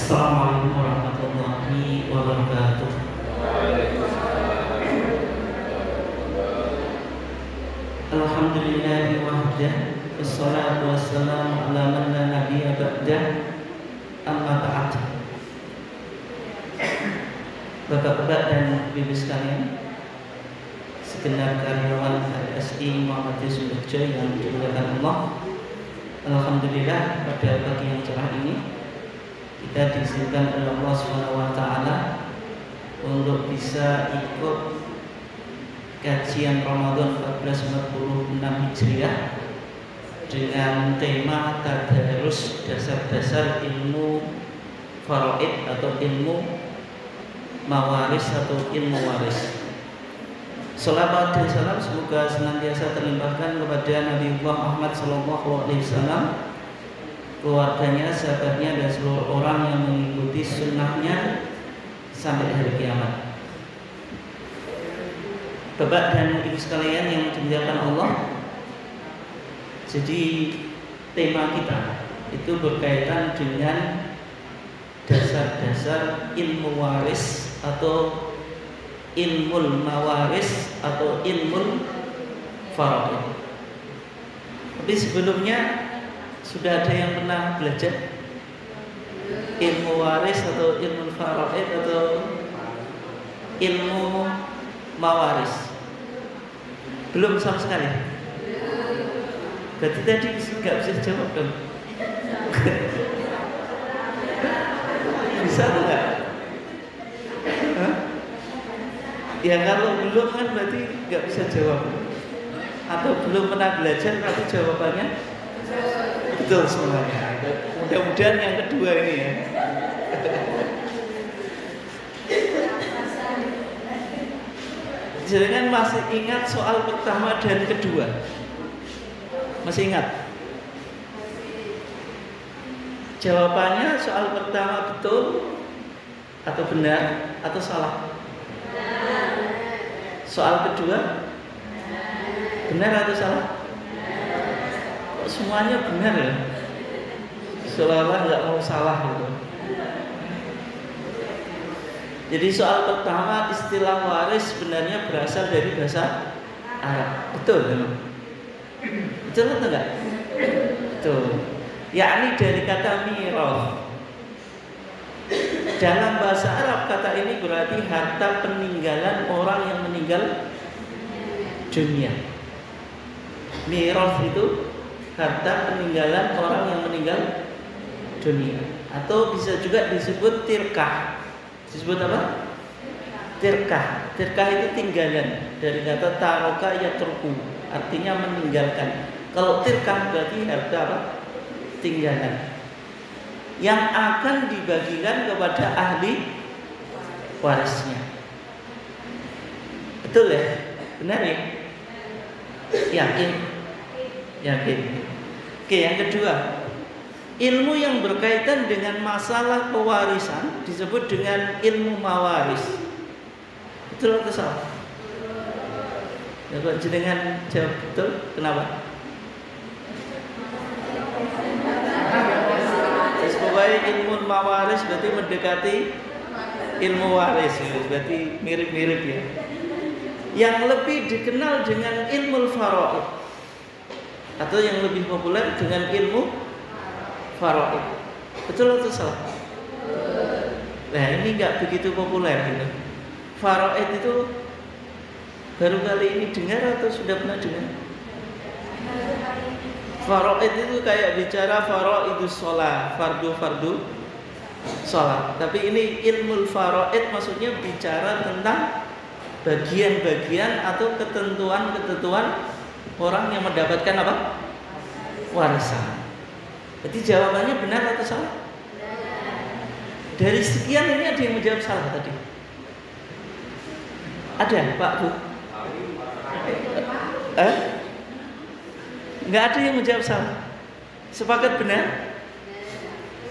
Assalamualaikum warahmatullahi wabarakatuh. Alhamdulillahi wahdah, wassalatu wassalamu ala man la nabiyya ba'dah, amma ba'd. Bapak-bapak dan ibu sekalian, segenap karyawan RSI Muhammadiyah Sumberdaya yang dimuliakan Allah, alhamdulillah pada pagi yang cerah ini kita diizinkan oleh Allah SWT untuk bisa ikut kajian Ramadan 1446 Hijriah dengan tema tadarus dasar-dasar ilmu faraid atau ilmu mawaris atau ilmu waris. Salawat dan salam semoga senantiasa terlimpahkan kepada Nabi Muhammad SAW, keluarganya, sahabatnya, dan seluruh orang yang mengikuti sunnahnya sampai hari kiamat. Bapak dan ibu sekalian yang dimuliakan Allah, jadi tema kita itu berkaitan dengan dasar-dasar ilmu waris atau ilmu mawaris atau ilmu faraid. Tapi sebelumnya sudah ada yang pernah belajar ilmu waris atau ilmu faraid atau ilmu mawaris? Belum sama sekali. Berarti tadi nggak bisa jawab dong. Bisa atau enggak? Ya kalau belum kan berarti nggak bisa jawab. Atau belum pernah belajar tapi jawabannya betul semuanya. Mudah-mudahan yang kedua ini ya. Jangan masih ingat soal pertama dan kedua? Masih ingat? Jawabannya soal pertama betul atau benar atau salah? Soal kedua benar atau salah? Kok semuanya benar ya? Seolah-olah nggak mau salah gitu. Jadi soal pertama, istilah waris sebenarnya berasal dari bahasa Arab. Betul ya? Betul atau enggak? Betul. Yakni dari kata mirath. Dalam bahasa Arab kata ini berarti harta peninggalan orang yang meninggal dunia. Mirath itu harta peninggalan orang yang meninggal dunia, atau bisa juga disebut tirkah. Disebut apa? Tirkah. Tirkah itu tinggalan, dari kata taroka yatruku, artinya meninggalkan. Kalau tirkah berarti harta apa? Tinggalan yang akan dibagikan kepada ahli warisnya. Betul ya? Benar ya? Yakin? Yakin. Oke, yang kedua, ilmu yang berkaitan dengan masalah pewarisan disebut dengan ilmu mawaris. Betul atau salah? Ya, kok jenengan jawab betul? Kenapa? Pokoknya ilmu mawaris berarti mendekati ilmu waris, berarti mirip-mirip ya. Yang lebih dikenal dengan ilmu faraid atau yang lebih populer dengan ilmu faraid. Betul atau salah? Nah ini nggak begitu populer gitu. Faraid itu baru kali ini dengar atau sudah pernah dengar? Faraid itu kayak bicara faraidus shalah, fardu shalah. Tapi ini ilmu faraid maksudnya bicara tentang bagian-bagian atau ketentuan-ketentuan orang yang mendapatkan apa? Warisan. Jadi jawabannya benar atau salah? Dari sekian ini ada yang menjawab salah tadi? Ada, Pak, Bu? Nggak ada yang menjawab salah. Sepakat benar?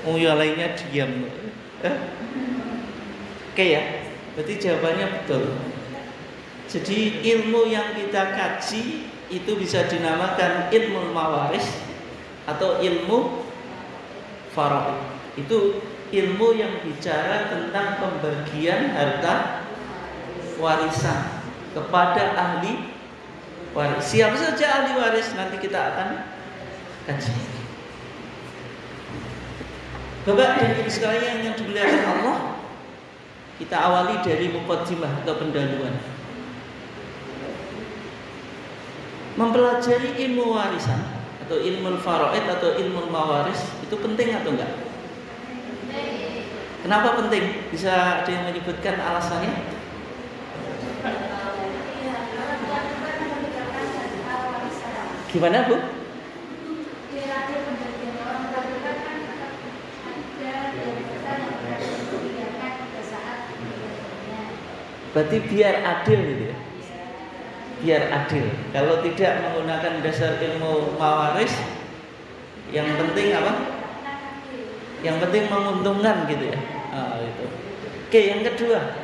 Oh ya, lainnya diam. Oke ya, berarti jawabannya betul. Jadi ilmu yang kita kaji itu bisa dinamakan ilmu mawaris atau ilmu faraid. Itu ilmu yang bicara tentang pembagian harta warisan kepada ahli waris. Siapa saja ahli waris nanti kita akan kaji. Bapak dan Ibu sekalian yang dimuliakan Allah, kita awali dari muqaddimah atau pendahuluan. Mempelajari ilmu warisan atau ilmu faraid atau ilmu mawaris itu penting atau enggak? Kenapa penting? Bisa ada yang menyebutkan alasannya? Gimana, Bu? Berarti biar adil gitu ya. Biar adil. Kalau tidak menggunakan dasar ilmu mawaris, yang penting apa? Yang penting menguntungkan gitu ya. Itu. Oke, yang kedua,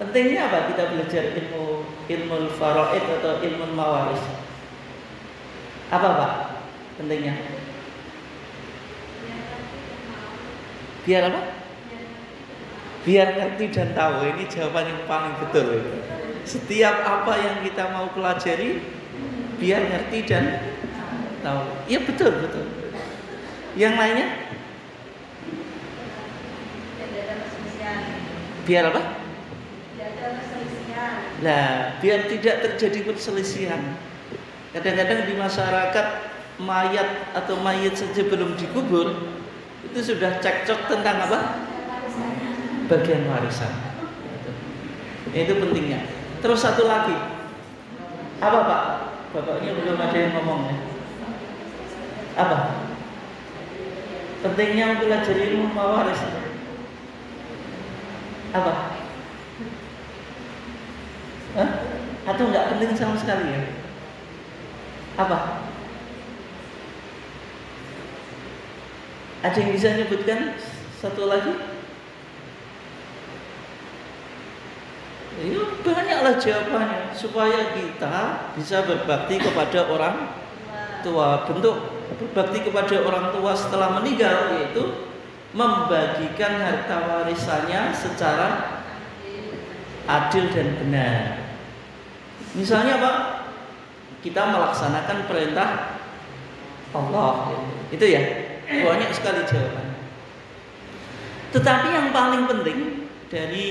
pentingnya apa kita belajar ilmu faraid atau ilmu mawaris? Apa Pak pentingnya? Biar apa? Biar ngerti dan tahu. Ini jawaban yang paling betul. Setiap apa yang kita mau pelajari, biar ngerti dan tahu. Iya betul. Yang lainnya? Biar apa? Nah, biar tidak terjadi perselisihan. Kadang-kadang di masyarakat mayat atau mayit saja belum dikubur itu sudah cekcok tentang apa? Bagian warisan. Itu pentingnya. Terus satu lagi. Apa Pak? Bapaknya belum ada yang ngomongnya. Apa? Pentingnya mempelajari ilmu mawaris. Apa? Hah? Atau enggak penting sama sekali ya? Apa? Ada yang bisa menyebutkan satu lagi? Ya, banyaklah jawabannya supaya kita bisa berbakti kepada orang tua. Bentuk berbakti kepada orang tua setelah meninggal yaitu membagikan harta warisannya secara adil dan benar. Misalnya Pak, kita melaksanakan perintah Allah. Itu ya, banyak sekali jawaban. Tetapi yang paling penting dari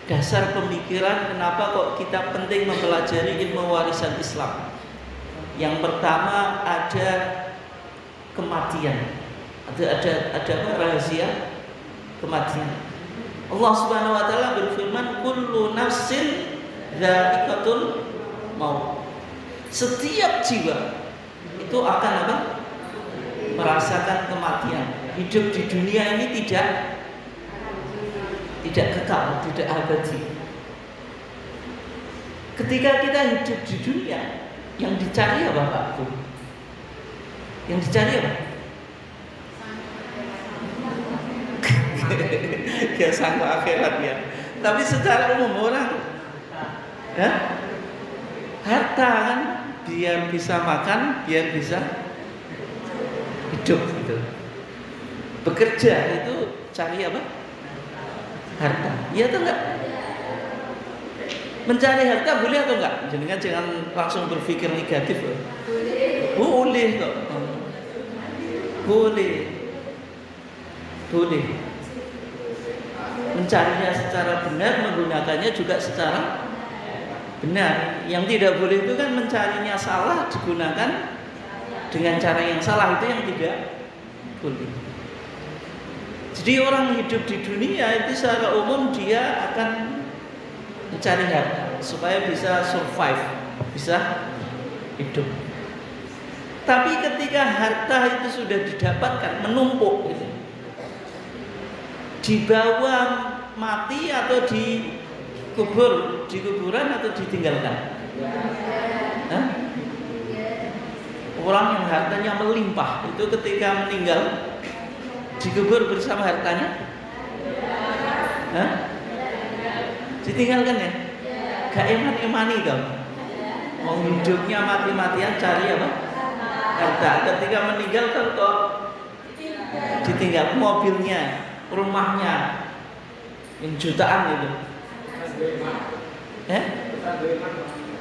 dasar pemikiran kenapa kok kita penting mempelajari ilmu warisan Islam. Yang pertama ada kematian. Ada apa rahasia kematian. Allah Subhanahu wa taala berfirman, "Kullu nafsin dha'iqatul maut." Setiap jiwa itu akan apa? Merasakan kematian. Hidup di dunia ini tidak kekal, tidak abadi. Ketika kita hidup di dunia, yang dicari apa Pak? Yang dicari apa? Ya sangka akhirat ya. Tapi secara umum orang harta kan, biar bisa makan, biar bisa hidup gitu. Bekerja itu cari apa? Harta. Iya atau enggak? Mencari harta boleh atau enggak? Jangan langsung berpikir negatif loh. Boleh kok. Boleh. Mencarinya secara benar, menggunakannya juga secara benar. Yang tidak boleh itu kan mencarinya salah, digunakan dengan cara yang salah, itu yang tidak boleh. Jadi orang hidup di dunia itu secara umum dia akan mencari harta supaya bisa survive, bisa hidup. Tapi ketika harta itu sudah didapatkan, menumpuk gitu, dibawa mati atau dikubur, di kuburan atau ditinggalkan? Hah? Orang yang hartanya melimpah itu ketika meninggal dikubur bersama hartanya? Hah? Ditinggalkan ya? Gak eman-emani dong. Mau hidupnya mati-matian cari apa? Harta. Ketika meninggal kan kok ditinggal mobilnya, rumahnya yang jutaan gitu.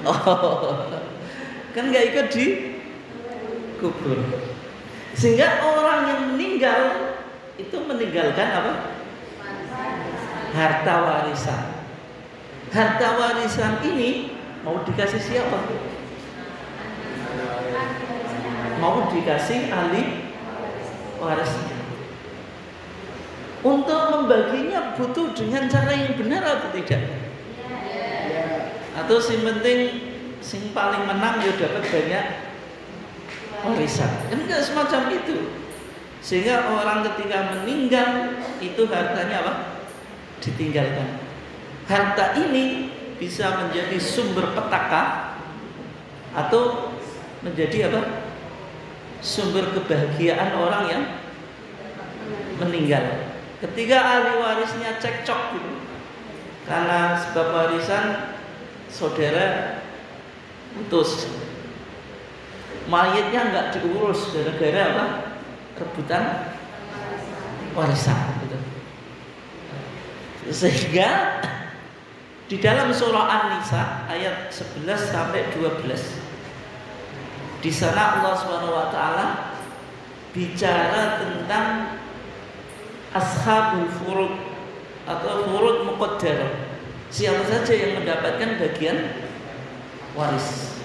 Oh, kan nggak ikut di kubur. Sehingga orang yang meninggal itu meninggalkan apa? Harta warisan. Harta warisan ini mau dikasih siapa? Mau dikasih ahli warisnya. Untuk membaginya butuh dengan cara yang benar atau tidak? Atau sing penting sing paling menang ya dapat banyak warisan. Enggak semacam itu. Sehingga orang ketika meninggal itu hartanya apa? Ditinggalkan. Harta ini bisa menjadi sumber petaka atau menjadi apa? Sumber kebahagiaan orang yang meninggal. Ketika ahli warisnya cekcok gitu, karena sebab warisan saudara putus, mayatnya nggak diurus gara-gara apa? Rebutan warisan gitu. Sehingga di dalam surah An-Nisa ayat 11 sampai 12, di sana Allah Subhanahu wa taala bicara tentang ashabul furud atau furud muqaddarah. Siapa saja yang mendapatkan bagian waris.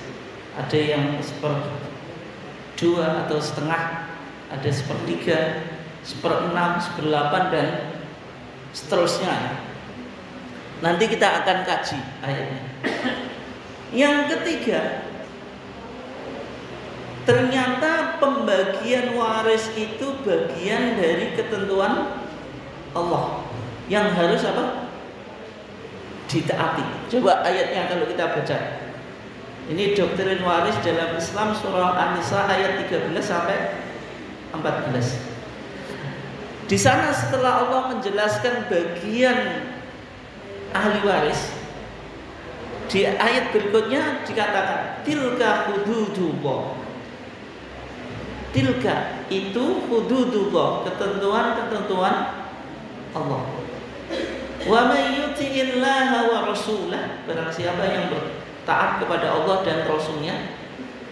Ada yang 1/2 atau setengah, ada 1/3, 1/6, 1/8 dan seterusnya. Nanti kita akan kaji ayatnya. Yang ketiga, ternyata pembagian waris itu bagian dari ketentuan Allah yang harus apa? Ditaati. Coba ayatnya kalau kita baca. Ini doktrin waris dalam Islam surah An-Nisa ayat 13 sampai 14. Di sana setelah Allah menjelaskan bagian ahli waris, di ayat berikutnya dikatakan tilka hududullah. Tilka itu hududullah, ketentuan-ketentuan Allah. Wa may yuti'illaha wa rasulah, barang siapa yang taat kepada Allah dan Rasulnya,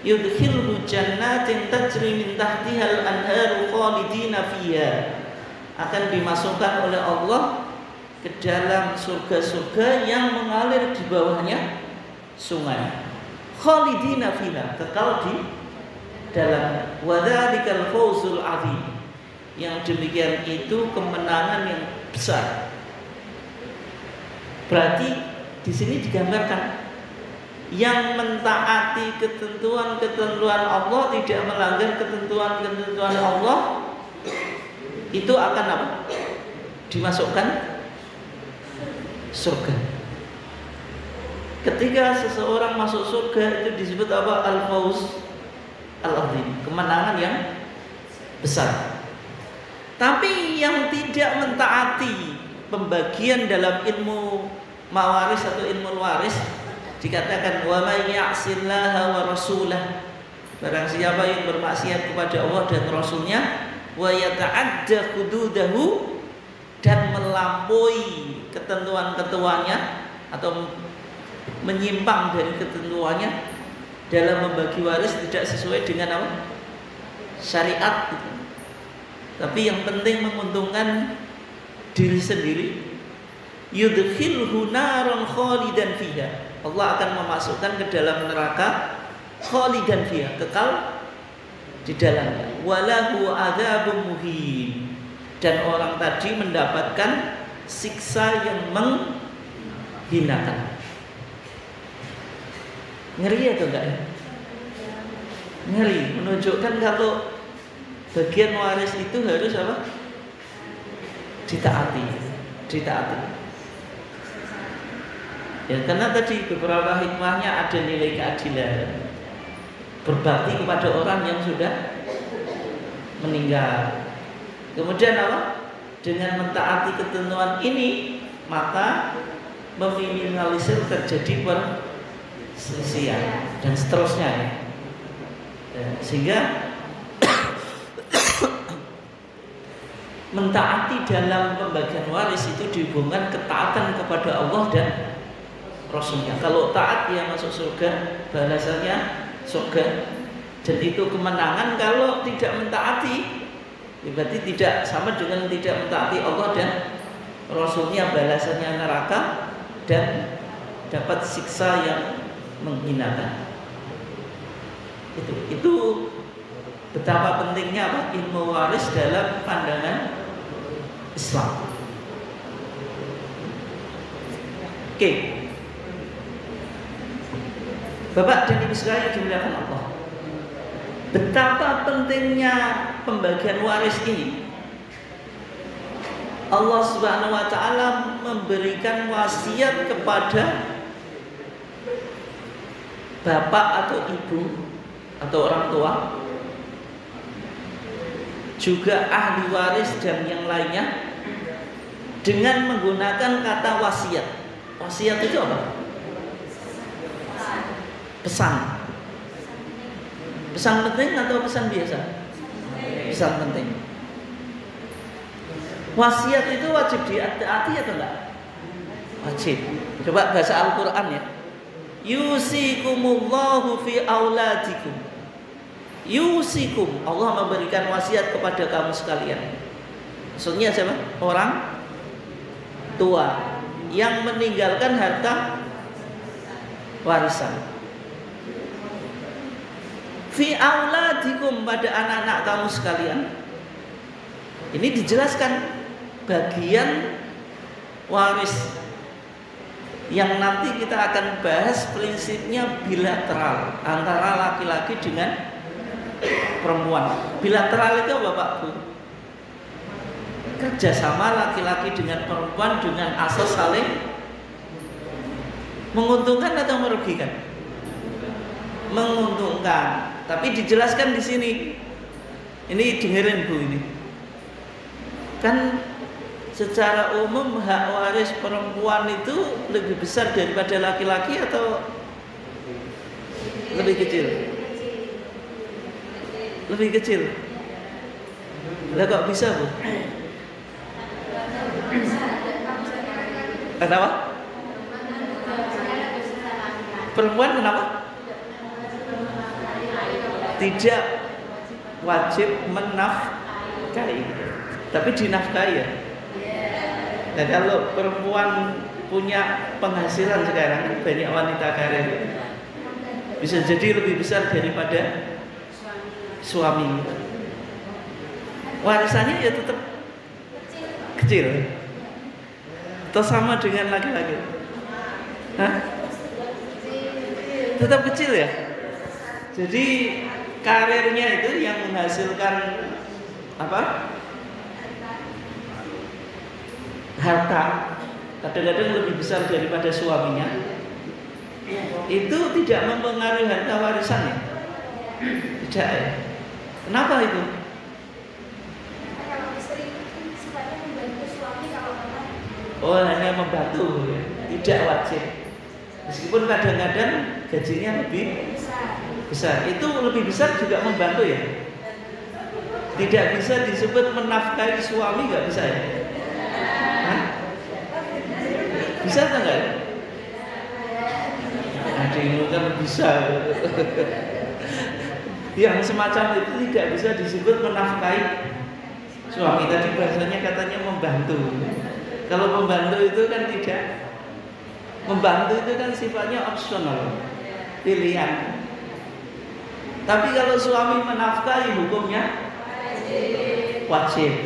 yudkhilhu jannatin tajri min tahtihal anharu khalidina fiha, akan dimasukkan oleh Allah ke dalam surga-surga yang mengalir di bawahnya sungai. Khalidina fiha, kekal di dalam. Wa dzalikal fawzul azim, yang demikian itu kemenangan yang besar. Berarti di sini digambarkan yang mentaati ketentuan-ketentuan Allah, tidak melanggar ketentuan-ketentuan Allah, itu akan apa? Dimasukkan surga. Ketika seseorang masuk surga itu disebut apa? Al-Fawz Al-Azim, kemenangan yang besar. Tapi yang tidak mentaati pembagian dalam ilmu mawaris atau ilmu waris, dikatakan wa may ya'sillaha wa rasulah, barang siapa yang bermaksiat kepada Allah dan Rasulnya, wa yata'adda hududahu, dan melampaui ketentuan-ketentuannya atau menyimpang dari ketentuannya dalam membagi waris tidak sesuai dengan apa? Syariat gitu. Tapi yang penting menguntungkan diri sendiri, yudkhilhu naran khalidan fiha, Allah akan memasukkan ke dalam neraka khalidan fiha, kekal di dalamnya. Walahu adzabun muhin, dan orang tadi mendapatkan siksa yang menghinakan. Ngeri atau enggak ya? Ngeri, menunjukkan kalau bagian waris itu harus apa? Ditaati. Ya, karena tadi beberapa hikmahnya ada nilai keadilan, berbakti kepada orang yang sudah meninggal. Kemudian apa? Dengan mentaati ketentuan ini, maka meminimalisir terjadi perselisihan dan seterusnya ya. Sehingga mentaati dalam pembagian waris itu dihubungkan ketaatan kepada Allah dan Rasulnya. Kalau taat ya masuk surga, balasannya surga. Dan itu kemenangan. Kalau tidak mentaati, berarti tidak sama dengan tidak mentaati Allah dan Rasulnya, balasannya neraka dan dapat siksa yang menghinakan. Itu betapa pentingnya apa? Ilmu waris dalam pandangan Islam. Oke. Bapak dan Ibu sekalian dimuliakan Allah. Betapa pentingnya pembagian waris ini. Allah Subhanahu wa taala memberikan wasiat kepada bapak atau ibu atau orang tua, juga ahli waris dan yang lainnya, dengan menggunakan kata wasiat. Wasiat itu apa? Pesan. Pesan penting atau pesan biasa? Pesan penting. Wasiat itu wajib ditaati atau enggak? Wajib. Coba bahasa Al-Quran ya. Yusikumullahu fi auladikum. Yusikum, Allah memberikan wasiat kepada kamu sekalian. Maksudnya siapa? Orang tua yang meninggalkan harta warisan. Fi auladikum, pada anak-anak kamu sekalian. Ini dijelaskan bagian waris yang nanti kita akan bahas prinsipnya bilateral antara laki-laki dengan perempuan. Bilateral itu apa Pak Bu? Kerjasama laki-laki dengan perempuan dengan asas saling menguntungkan atau merugikan? Menguntungkan. Tapi dijelaskan di sini. Ini dengerin Bu ini. Kan secara umum hak waris perempuan itu lebih besar daripada laki-laki atau lebih kecil? Lebih kecil. Lah kok bisa Bu? Kenapa? Perempuan kenapa? Tidak wajib menafkahi, tapi dinafkahi ya. Nah kalau perempuan punya penghasilan sekarang, banyak wanita karir, bisa jadi lebih besar daripada suami. Warisannya ya tetap kecil. Atau sama dengan laki-laki? Hah? Tetap kecil ya. Jadi karirnya itu yang menghasilkan apa? Harta, kadang-kadang lebih besar daripada suaminya. Itu tidak mempengaruhi harta warisannya. Tidak ya. Kenapa itu? Oh, hanya membantu ya. Tidak wajib. Meskipun kadang-kadang gajinya lebih besar. Itu lebih besar juga membantu ya. Tidak bisa disebut menafkahi suami, nggak bisa ya. Hah? Bisa atau enggak? Ada yang kan bisa. Yang semacam itu tidak bisa disebut menafkahi suami. Tadi bahasanya katanya membantu. Kalau membantu itu kan tidak. Membantu itu kan sifatnya opsional, pilihan. Tapi kalau suami menafkahi hukumnya wajib.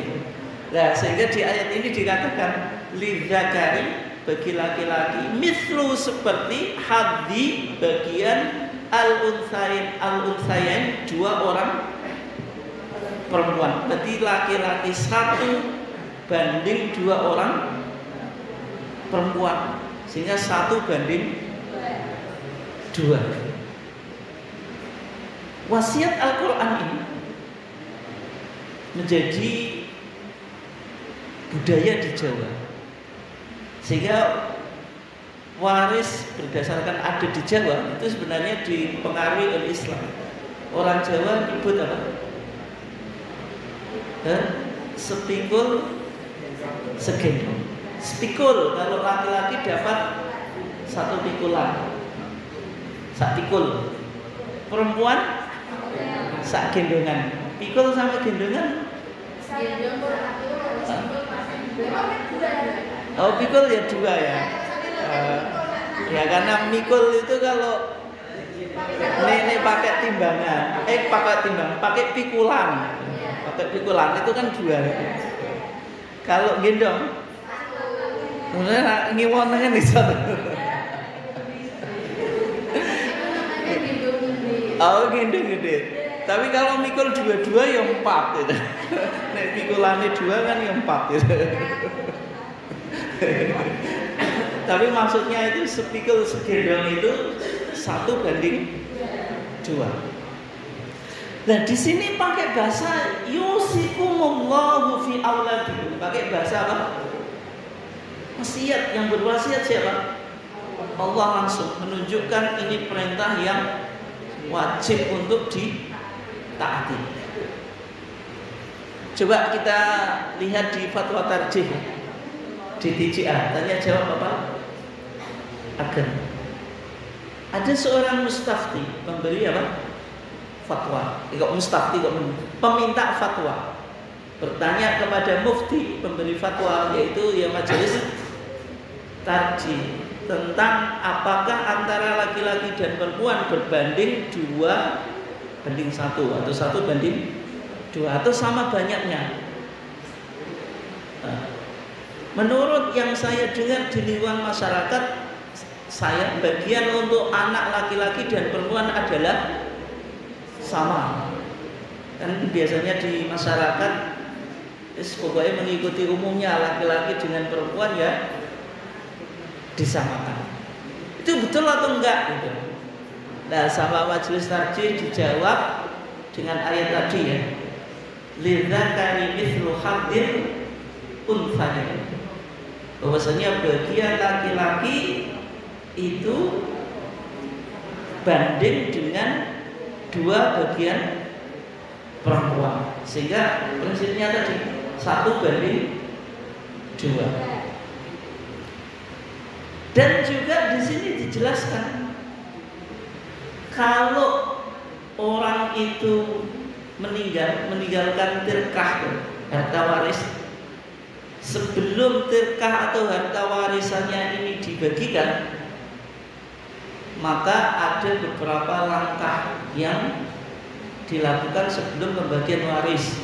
Nah, sehingga di ayat ini dikatakan lidzakari, bagi laki-laki, mislu seperti haddi bagian al-unthayain, dua orang perempuan. Berarti laki-laki 1 banding 2 orang perempuan, sehingga 1 banding 2. Wasiat Al-Quran ini menjadi budaya di Jawa, sehingga waris berdasarkan adat di Jawa itu sebenarnya dipengaruhi oleh Islam. Orang Jawa nyebut apa? sepikul segendong. Sepikul kalau laki-laki dapat 1 pikulan, sak pikul. Perempuan sak gendongan. Pikul sama gendongan. Oh, pikul ya 2 ya. Ya karena mikul itu kalau nenek pakai timbangan, pakai pikulan. Pakai pikulan itu kan 2. Kalau gendong ngiwon kan iso. Oh, gendong gede. Tapi kalau mikul 2 ya 4 gitu. Nek pikulane 2 kan ya 4 gitu. Tapi maksudnya itu sepikul segendong itu 1:2. Nah di sini pakai bahasa yusikumullahu fi auladikum. Pakai bahasa apa? Wasiat. Yang berwasiat siapa? Allah langsung menunjukkan ini perintah yang wajib untuk ditaati. Coba kita lihat di fatwa tarjih di TJA. Tanya jawab apa? Agen. Ada seorang mustafti memberi apa? Fatwa. Kok mustafti kok peminta fatwa. Bertanya kepada mufti pemberi fatwa, yaitu ya majelis tarjih, tentang apakah antara laki-laki dan perempuan berbanding 2:1 atau 1:2 atau sama banyaknya. Nah, menurut yang saya dengar di lingkungan masyarakat saya, bagian untuk anak laki-laki dan perempuan adalah sama. Kan biasanya di masyarakat pokoknya mengikuti umumnya laki-laki dengan perempuan ya disamakan. Itu betul atau enggak gitu. Nah, sama majelis tarjih dijawab dengan ayat tadi ya. Lidzakari mithlu hadzil unthayain. Bahwasanya bagian laki-laki itu banding dengan 2 bagian perempuan, sehingga prinsipnya tadi 1:2. Dan juga di sini dijelaskan kalau orang itu meninggalkan tirkah harta waris, sebelum tirkah atau harta warisannya ini dibagikan, maka ada beberapa langkah yang dilakukan sebelum pembagian waris.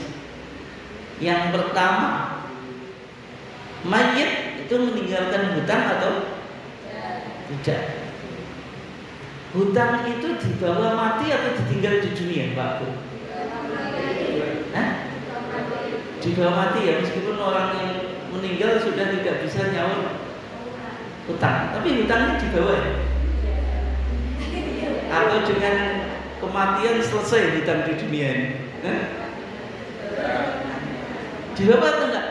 Yang pertama, mayit itu meninggalkan hutang atau tidak? Hutang itu dibawa mati atau ditinggal di dunia, Pak Bu? Dibawa mati ya, meskipun orang yang meninggal sudah tidak bisa nyaur hutang, tapi hutangnya dibawa ya? Atau dengan kematian selesai hutang di dunia ini? Dibawa atau enggak?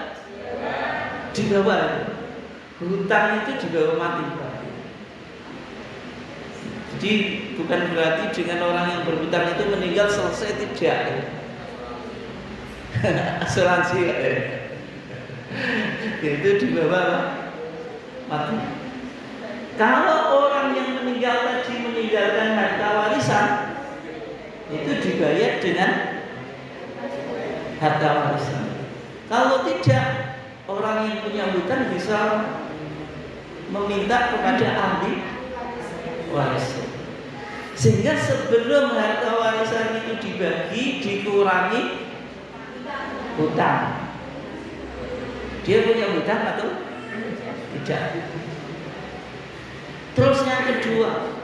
Dibawa. Hutang itu dibawa mati. Jadi bukan berarti dengan orang yang berhutang itu meninggal selesai, tidak. Asuransi itu dibawa mati. Kalau orang yang meninggal tadi meninggalkan harta warisan, itu dibayar dengan harta warisan. Kalau tidak, orang yang punya hutang bisa meminta kepada ahli waris. Sehingga sebelum harta warisan itu dibagi, dikurangi hutang. Dia punya hutang atau tidak? Terus yang kedua,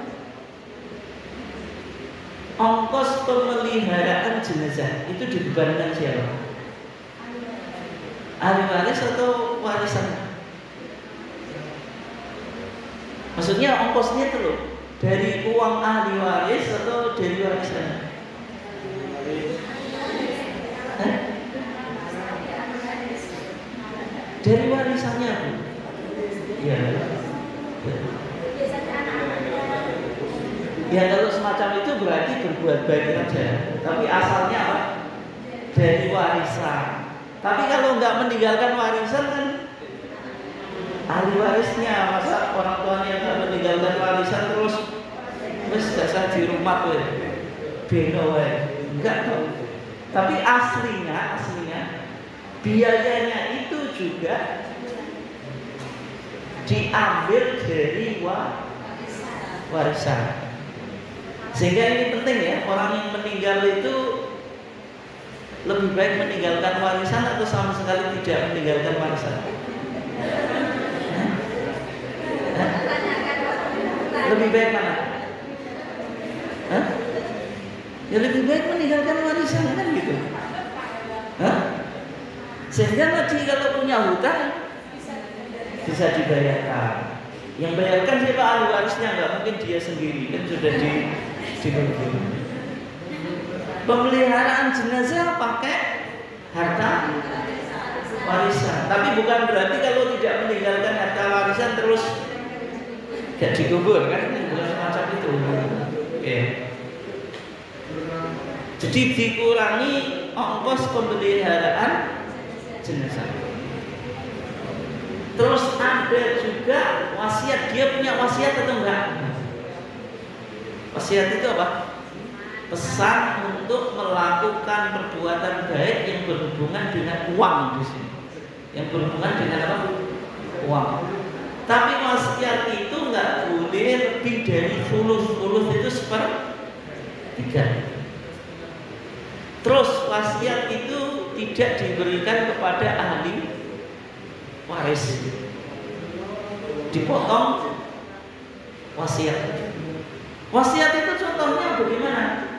ongkos pemeliharaan jenazah itu dibebankan siapa? Ahli waris atau warisan? Maksudnya ongkosnya itu loh, dari uang ahli waris atau dari warisan? Dari warisannya, Bu. Iya. Ya kalau semacam itu berarti berbuat baik saja. Tapi asalnya apa? Dari warisan. Tapi kalau nggak meninggalkan warisan kan ahli warisnya, masa orang tuanya nggak meninggalkan warisan terus jasa di rumah beno enggak dong. Tapi aslinya biayanya itu juga diambil dari warisan. Sehingga ini penting ya, orang yang meninggal itu lebih baik meninggalkan warisan atau sama sekali tidak meninggalkan warisan? Lebih baik mana? Hah? Ya lebih baik meninggalkan warisan kan gitu. Hah? Sehingga nanti kalau punya hutang bisa dibayarkan. Yang bayarkan siapa? Ahli warisnya, nggak mungkin dia sendiri, kan sudah dibagi. Pemeliharaan jenazah pakai harta warisan. Tapi bukan berarti kalau tidak meninggalkan harta warisan terus gak dikubur, kan? Bukan semacam itu. Oke. Jadi dikurangi ongkos pemeliharaan jenazah. Terus ada juga wasiat. Dia punya wasiat atau enggak? Wasiat itu apa? Pesan untuk melakukan perbuatan baik yang berhubungan dengan uang di sini. Yang berhubungan dengan apa? Uang. Tapi wasiat itu enggak boleh lebih dari fulus itu sepertiga. Terus wasiat itu tidak diberikan kepada ahli waris, dipotong wasiat. Wasiat itu contohnya bagaimana?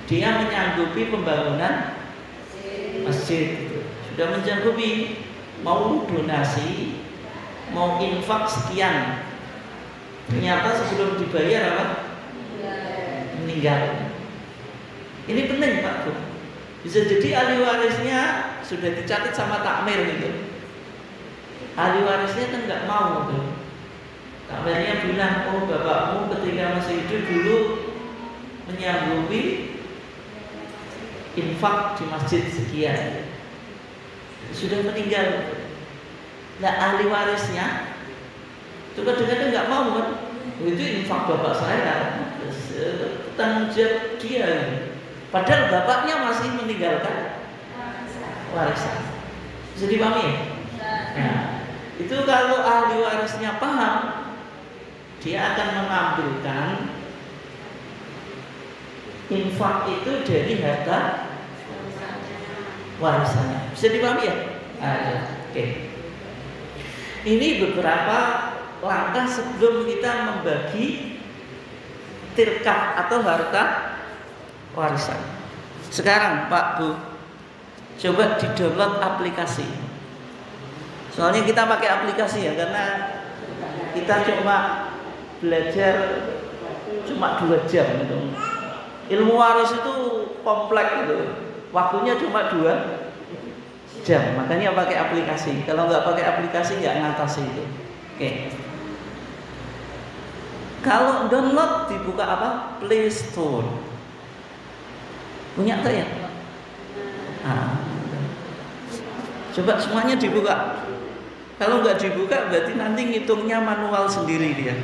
Dia menyanggupi pembangunan masjid, sudah menyanggupi, mau donasi, mau infak sekian, ternyata sebelum dibayar apa? Meninggal. Ini penting Pak Bu. Bisa jadi ahli warisnya sudah dicatat sama takmir gitu. Ahli warisnya kan nggak mau tuh. Takmirnya bilang, oh bapakmu ketika masih hidup dulu menyanggupi infak di masjid sekian, sudah meninggal. Nah ahli warisnya itu kadang-kadang nggak mau kan, itu infak bapak saya, tanggung jawab dia. Padahal bapaknya masih meninggalkan warisan. Bisa dipahami ya? Nah, itu kalau ahli warisnya paham, dia akan mengambilkan infak itu dari harta warisannya. Bisa dipahami ya? Oke. Ini beberapa langkah sebelum kita membagi tilkah atau harta warisan. Sekarang Pak Bu, coba di-download aplikasi. Soalnya kita pakai aplikasi ya, karena kita cuma belajar cuma 2 jam gitu. Ilmu waris itu kompleks gitu. Waktunya cuma 2 jam, makanya pakai aplikasi. Kalau nggak pakai aplikasi nggak ngatasi itu. Oke. Kalau download dibuka apa? Play Store. Punya tak ya? Nah, coba semuanya dibuka. Kalau nggak dibuka berarti nanti ngitungnya manual sendiri dia.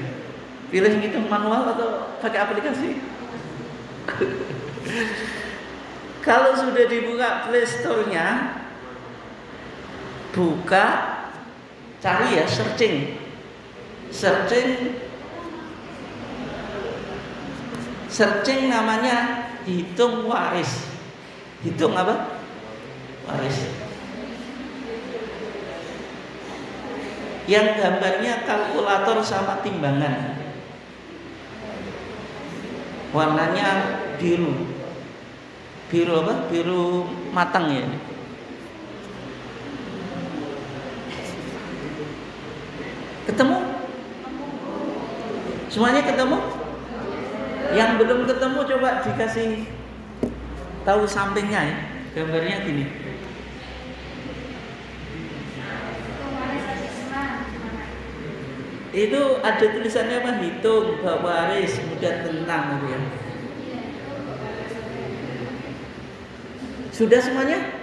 Pilih ngitung manual atau pakai aplikasi. Kalau sudah dibuka Play Store-nya, buka, cari ya, searching namanya hitung waris. Hitung apa? Waris. Yang gambarnya kalkulator sama timbangan. Warnanya biru. Biru apa? Biru matang ya. Ketemu? Semuanya ketemu? Yang belum ketemu coba dikasih tahu sampingnya ya. Gambarnya gini. Itu ada tulisannya apa? Hitung, bab waris, mudah tentang gitu ya. Sudah semuanya?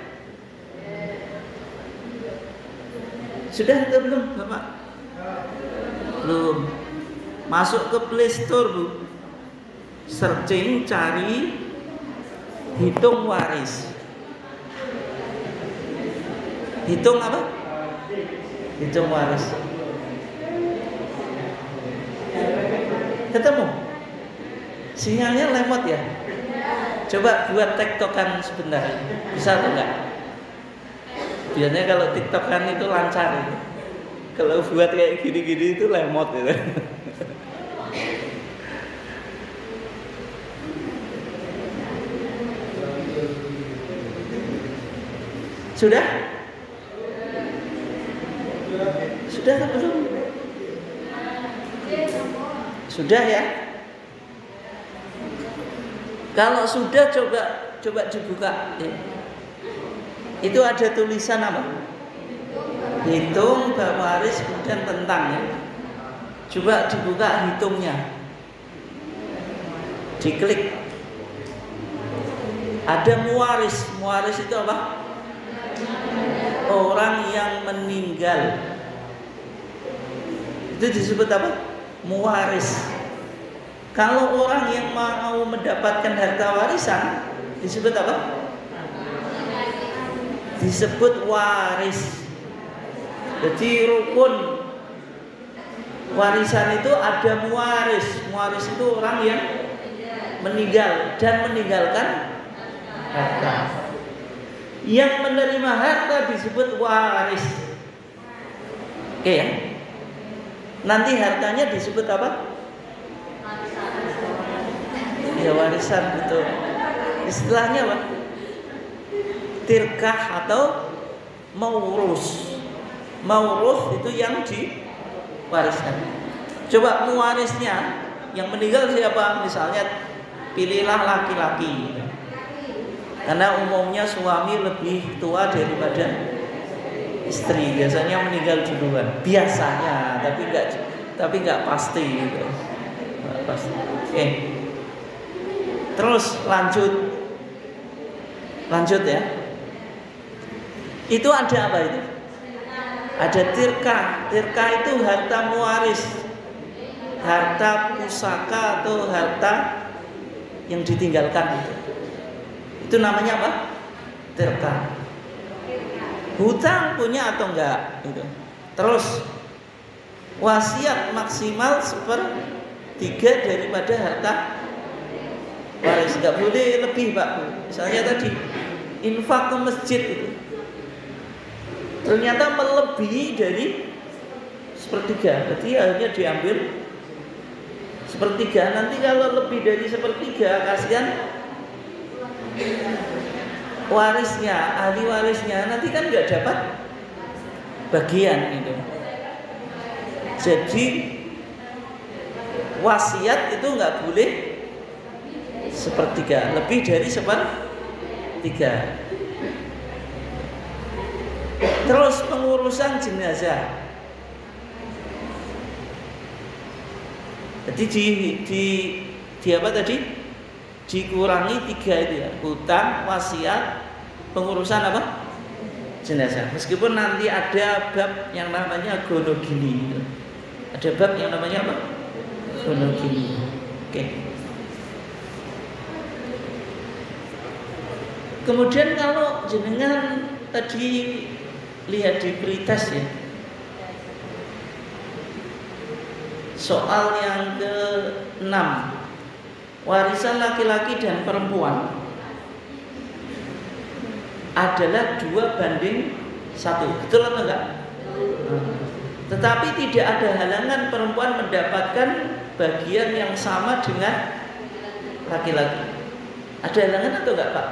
Sudah atau belum, Bapak? Belum. Masuk ke Play Store, Bu. Searching, cari hitung waris. Hitung apa? Hitung waris. Ketemu? Sinyalnya lemot ya? Coba buat tiktokan sebentar. Bisa atau enggak? Biasanya kalau tiktokan itu lancar. Kalau buat kayak gini-gini itu lemot gitu. Sudah? Sudah atau belum? Sudah ya? Kalau sudah coba dibuka. Itu ada tulisan apa? Hitung bab waris kemudian tentang ya. Coba dibuka hitungnya. Diklik. Ada muwaris. Muwaris itu apa? Orang yang meninggal. Itu disebut apa? Muwaris. Kalau orang yang mau mendapatkan harta warisan disebut apa? Disebut waris. Jadi rukun warisan itu ada muwaris. Muwaris itu orang yang meninggal dan meninggalkan harta. Yang menerima harta disebut waris. Oke ya. Nanti hartanya disebut apa? Ya warisan, betul. Istilahnya apa? Tirkah atau maurus. Maurus itu yang diwariskan. Coba muwarisnya yang meninggal siapa? Misalnya pilihlah laki-laki. Karena umumnya suami lebih tua daripada istri. Biasanya meninggal duluan. Biasanya, tapi nggak pasti gitu. Nggak pasti. Oke. Terus lanjut ya. Itu ada apa itu? Ada tirkah. Tirkah itu harta muwaris, harta pusaka atau harta yang ditinggalkan itu. Itu namanya apa? Tirkah. Hutang punya atau enggak? Gitu. Terus wasiat maksimal 1/3 daripada harta waris. Enggak boleh lebih, Pak. Misalnya tadi infak ke masjid itu ternyata melebihi dari 1/3, berarti akhirnya diambil 1/3. Nanti kalau lebih dari 1/3 kasihan warisnya, ahli warisnya, nanti kan nggak dapat bagian itu. Jadi wasiat itu nggak boleh 1/3, lebih dari 1/3. Terus pengurusan jenazah. Jadi di apa tadi? Dikurangi 3 itu ya. Hutang, wasiat, pengurusan apa? Jenazah. Meskipun nanti ada bab yang namanya gonogini. Ada bab yang namanya apa? Gonogini. Oke. Kemudian kalau jenengan tadi lihat di pretest ya, soal yang ke-6, warisan laki-laki dan perempuan adalah 2/1, betul atau enggak? Tetapi tidak ada halangan perempuan mendapatkan bagian yang sama dengan laki-laki. Ada halangan atau enggak, Pak?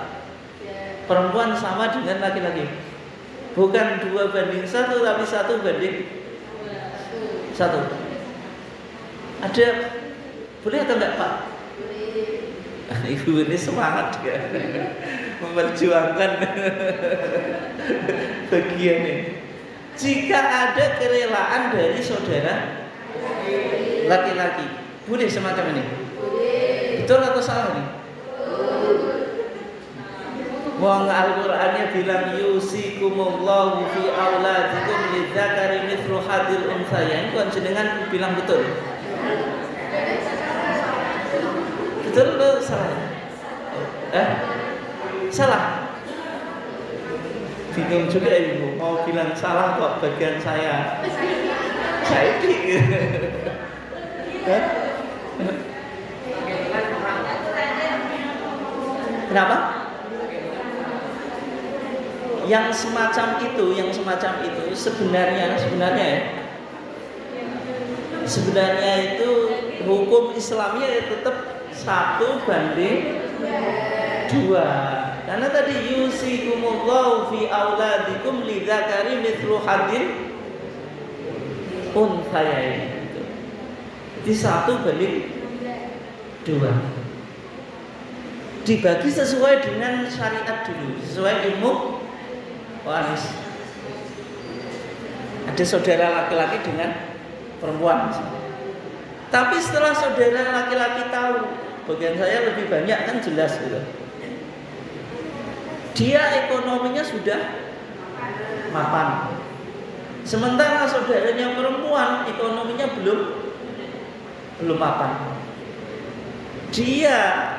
Perempuan sama dengan laki-laki. Bukan 2/1, tapi 1/1. Ada, boleh atau enggak, Pak? Ibu ini semangat ya, memperjuangkan bagian ini. Jika ada kerelaan dari saudara laki-laki, boleh semacam ini? Betul atau salah nih? Wong Al-Qur'annya bilang yusikumullahu fi auladikum lidzakari mithlu hadil unthayain. Kok jenengan bilang betul? Betul atau salah? Salah. Bingung juga ibu, mau bilang salah kok bagian saya. Saya Kenapa? Yang semacam itu sebenarnya itu hukum Islamnya tetap 1:2. Karena tadi yusikumullahu fi auladikum lidzakari mithlu hadil unthayain. Di 1:2. Dibagi sesuai dengan syariat dulu, sesuai ilmu waris. Ada saudara laki-laki dengan perempuan. Tapi setelah saudara laki-laki tahu bagian saya lebih banyak, kan jelas gitu. Dia ekonominya sudah mapan. Sementara saudaranya perempuan ekonominya belum mapan. Dia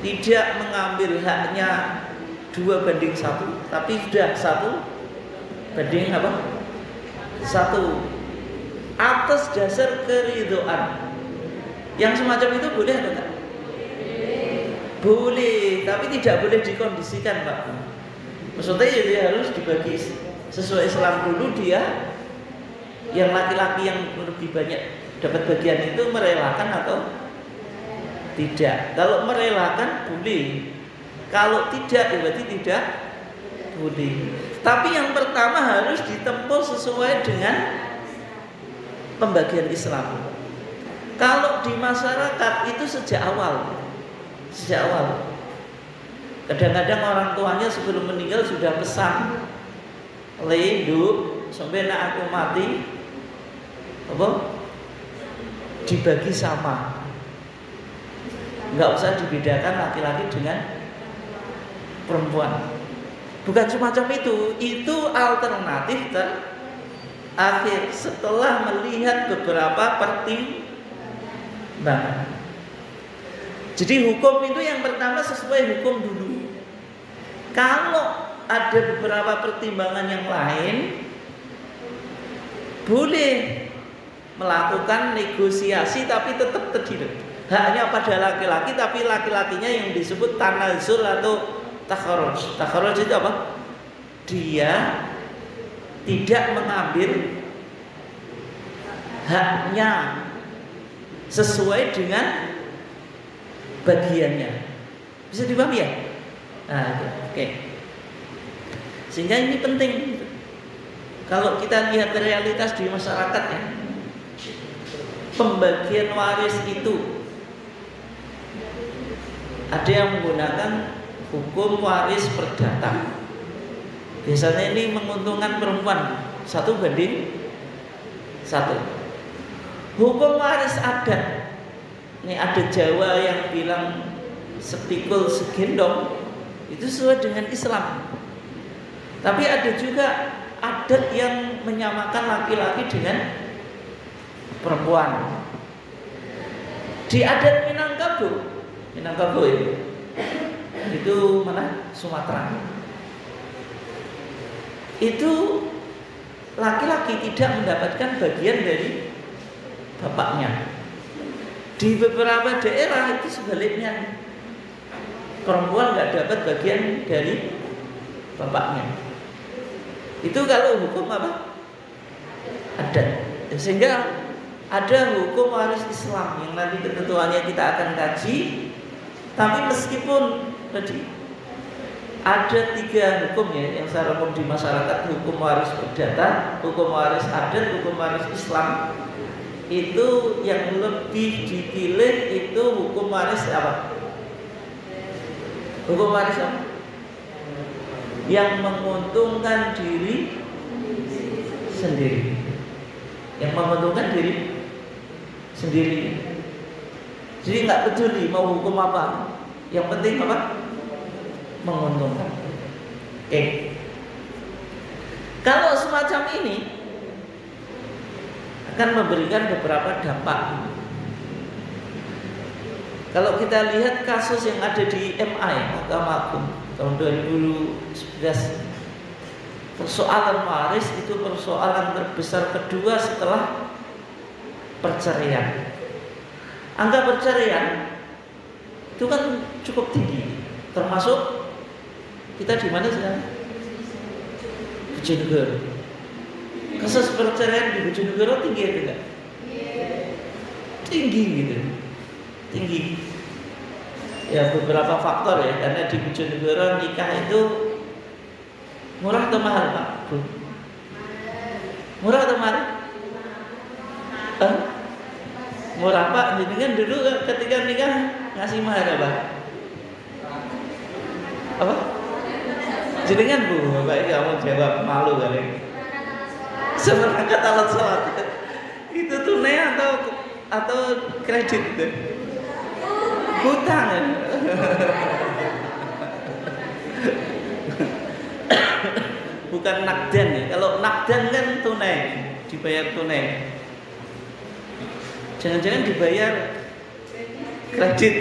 tidak mengambil haknya 2:1, tapi sudah 1:1 atas dasar keridhaan. Yang semacam itu boleh atau tidak? Boleh, tapi tidak boleh dikondisikan, Pak. Maksudnya ya dia harus dibagi sesuai Islam dulu. Dia yang laki-laki yang lebih banyak dapat bagian itu merelakan atau tidak. Kalau merelakan boleh, kalau tidak berarti tidak boleh. Tapi yang pertama harus ditempuh sesuai dengan pembagian Islam. Kalau di masyarakat itu sejak awal. Kadang-kadang orang tuanya sebelum meninggal sudah pesan, "Linduk sampai nak aku mati, dibagi sama. Enggak usah dibedakan laki-laki dengan perempuan." Bukan semacam itu alternatif terakhir setelah melihat beberapa pertimbangan. Jadi hukum itu yang pertama sesuai hukum dulu. Kalau ada beberapa pertimbangan yang lain, boleh melakukan negosiasi tapi tetap terdiri. Haknya pada laki-laki, tapi laki-lakinya yang disebut tanazul atau takharruj. Takharruj itu apa? Dia tidak mengambil haknya sesuai dengan bagiannya. Bisa dipahami ya? Nah, oke. Sehingga ini penting. Kalau kita lihat realitas di masyarakat ya, pembagian waris itu ada yang menggunakan hukum waris perdata. Biasanya ini menguntungkan perempuan 1:1. Hukum waris adat, ini ada Jawa yang bilang sepikul segendong, itu sesuai dengan Islam. Tapi ada juga adat yang menyamakan laki-laki dengan perempuan. Di adat Minangkabau itu mana? Sumatera. Itu laki-laki tidak mendapatkan bagian dari bapaknya. Di beberapa daerah itu sebaliknya, perempuan nggak dapat bagian dari bapaknya. Itu kalau hukum apa? Adat. Sehingga ada hukum waris Islam yang nanti ketentuannya kita akan kaji. Tapi meskipun tadi ada 3 hukum ya yang secara umum di masyarakat, hukum waris perdata, hukum waris adat, hukum waris Islam, itu yang lebih dipilih itu hukum waris apa? Hukum waris apa? Yang menguntungkan diri sendiri. Yang menguntungkan diri sendiri. Jadi nggak peduli mau hukum apa, yang penting apa? menguntungkan. Oke. Kalau semacam ini akan memberikan beberapa dampak. Kalau kita lihat kasus yang ada di MA, Mahkamah Agung tahun 2011, persoalan waris itu persoalan terbesar kedua setelah perceraian. Angka perceraian itu kan cukup tinggi, termasuk kita di mana sekarang? Bojonegoro. Kasus perceraian di Bojonegoro tinggi atau enggak? Tinggi gitu. Tinggi. Ya beberapa faktor ya, karena di Bojonegoro nikah itu murah atau mahal Pak? Murah atau mahal? Murah Pak. Jadi kan dulu ketika nikah ngasih mahar apa? Apa? Jadi kan Bu, Bapak kamu jawab, malu kali. Seperangkat alat sholat. Itu tunai atau kredit itu? Hutang ya? Bukan nakdan ya. Kalau nakdan kan tunai, dibayar tunai. Jangan-jangan dibayar kredit.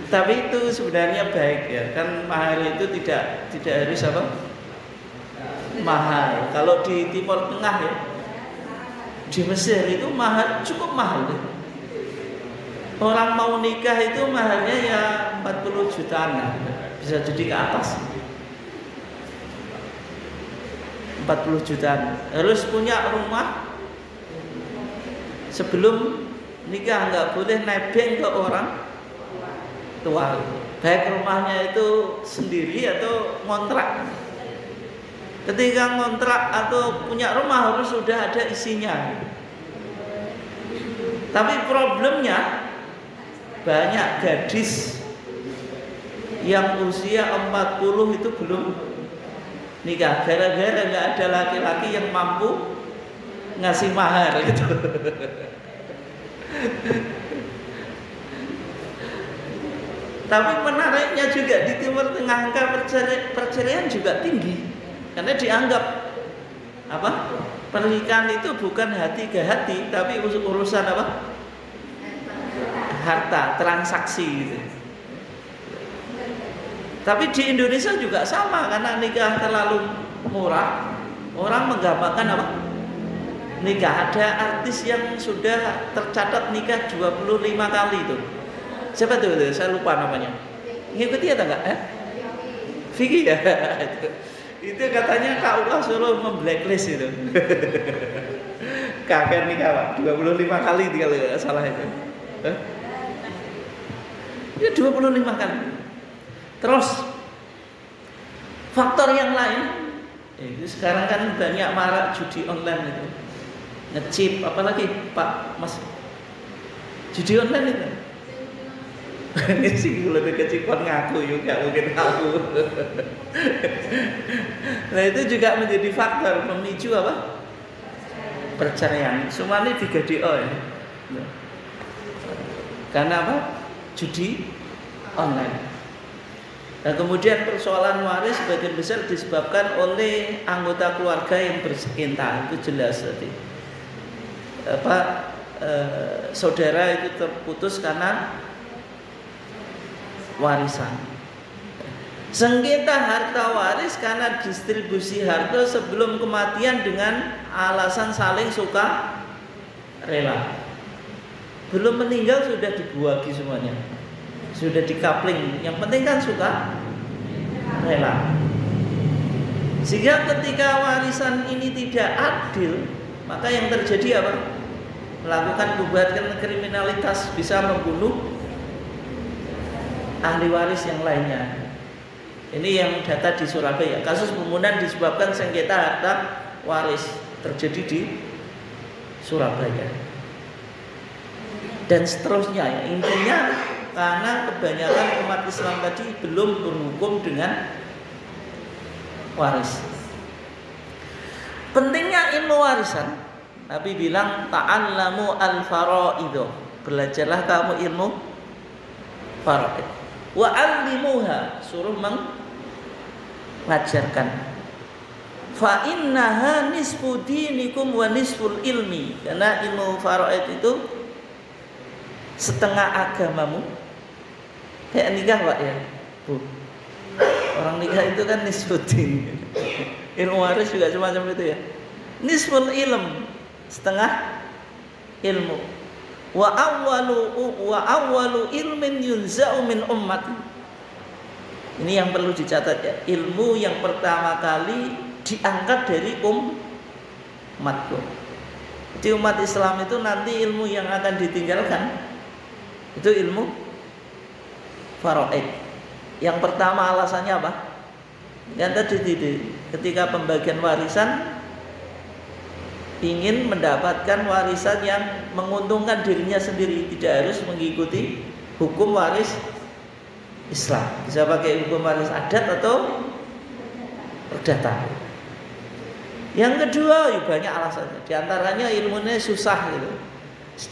Tapi itu sebenarnya baik ya, kan mahar itu tidak harus apa? Mahal. Kalau di Timur Tengah ya, di Mesir itu mahar cukup mahal ya. Orang mau nikah itu maharnya ya 40 jutaan, bisa jadi ke atas. 40 jutaan. Harus punya rumah sebelum nikah, nggak boleh nebeng ke orang tua. Baik rumahnya itu sendiri atau ngontrak. Ketika ngontrak atau punya rumah harus sudah ada isinya. Tapi problemnya banyak gadis yang usia 40 itu belum nikah, gara-gara nggak ada laki-laki yang mampu ngasih mahar gitu. Tapi menariknya juga di Timur Tengah angka perceraian juga tinggi, karena dianggap apa? Pernikahan itu bukan hati ke hati, tapi urusan apa? Harta, transaksi gitu. Tapi di Indonesia juga sama, karena nikah terlalu murah, orang menggampangkan apa? Nikah. Ada artis yang sudah tercatat nikah 25 kali itu. Siapa tuh? Saya lupa namanya. Ngikuti atau enggak? Vicky ya. Itu katanya KUA Solo memblacklist itu. Kakek nikah Pak, 25 kali kalau enggak salah itu. Ya 25 kali. Terus faktor yang lain, itu sekarang kan banyak marak judi online itu. Ngechip apalagi Pak Mas. Judi online itu. Ini sih kalau kecipan ngaku juga mungkin aku. Nah itu juga menjadi faktor pemicu apa? Perceraian. Semua ini 3DO ya. Karena apa? Judi online. Dan kemudian persoalan waris sebagian besar disebabkan oleh anggota keluarga yang bersengketa, itu jelas tadi. Saudara itu terputus karena warisan. Sengketa harta waris karena distribusi harta sebelum kematian dengan alasan saling suka rela. Belum meninggal sudah dibuagi semuanya, sudah dikapling. Yang penting kan suka rela. Sehingga ketika warisan ini tidak adil, maka yang terjadi apa? Melakukan kejahatan kriminalitas, bisa membunuh ahli waris yang lainnya. Ini yang data di Surabaya. Kasus pembunuhan disebabkan sengketa harta waris terjadi di Surabaya. Dan seterusnya ya. Intinya karena kebanyakan umat Islam tadi belum berhukum dengan waris. Pentingnya ilmu warisan, Nabi bilang ta'allamu al-fara'idho, belajarlah kamu ilmu faraid. Wa 'allimuha, suruh mengajarkan. Fa innaha nisfu dinikum wa nisful ilmi. Karena ilmu faraid itu setengah agamamu. Kayak nikah Pak ya, Bu. Orang nikah itu kan nisful din. Ilmu waris juga semacam itu ya. Nisful ilm, setengah ilmu. Wa awwalu ilmin yunza'u min ummati. Ini yang perlu dicatat ya. Ilmu yang pertama kali diangkat dari umatku. Jadi umat Islam itu nanti ilmu yang akan ditinggalkan itu ilmu faraid. Yang pertama alasannya apa? Yang tadi ketika pembagian warisan ingin mendapatkan warisan yang menguntungkan dirinya sendiri, tidak harus mengikuti hukum waris Islam. Bisa pakai hukum waris adat atau perdata. Yang kedua, ya banyak alasannya. Di antaranya ilmunya susah gitu.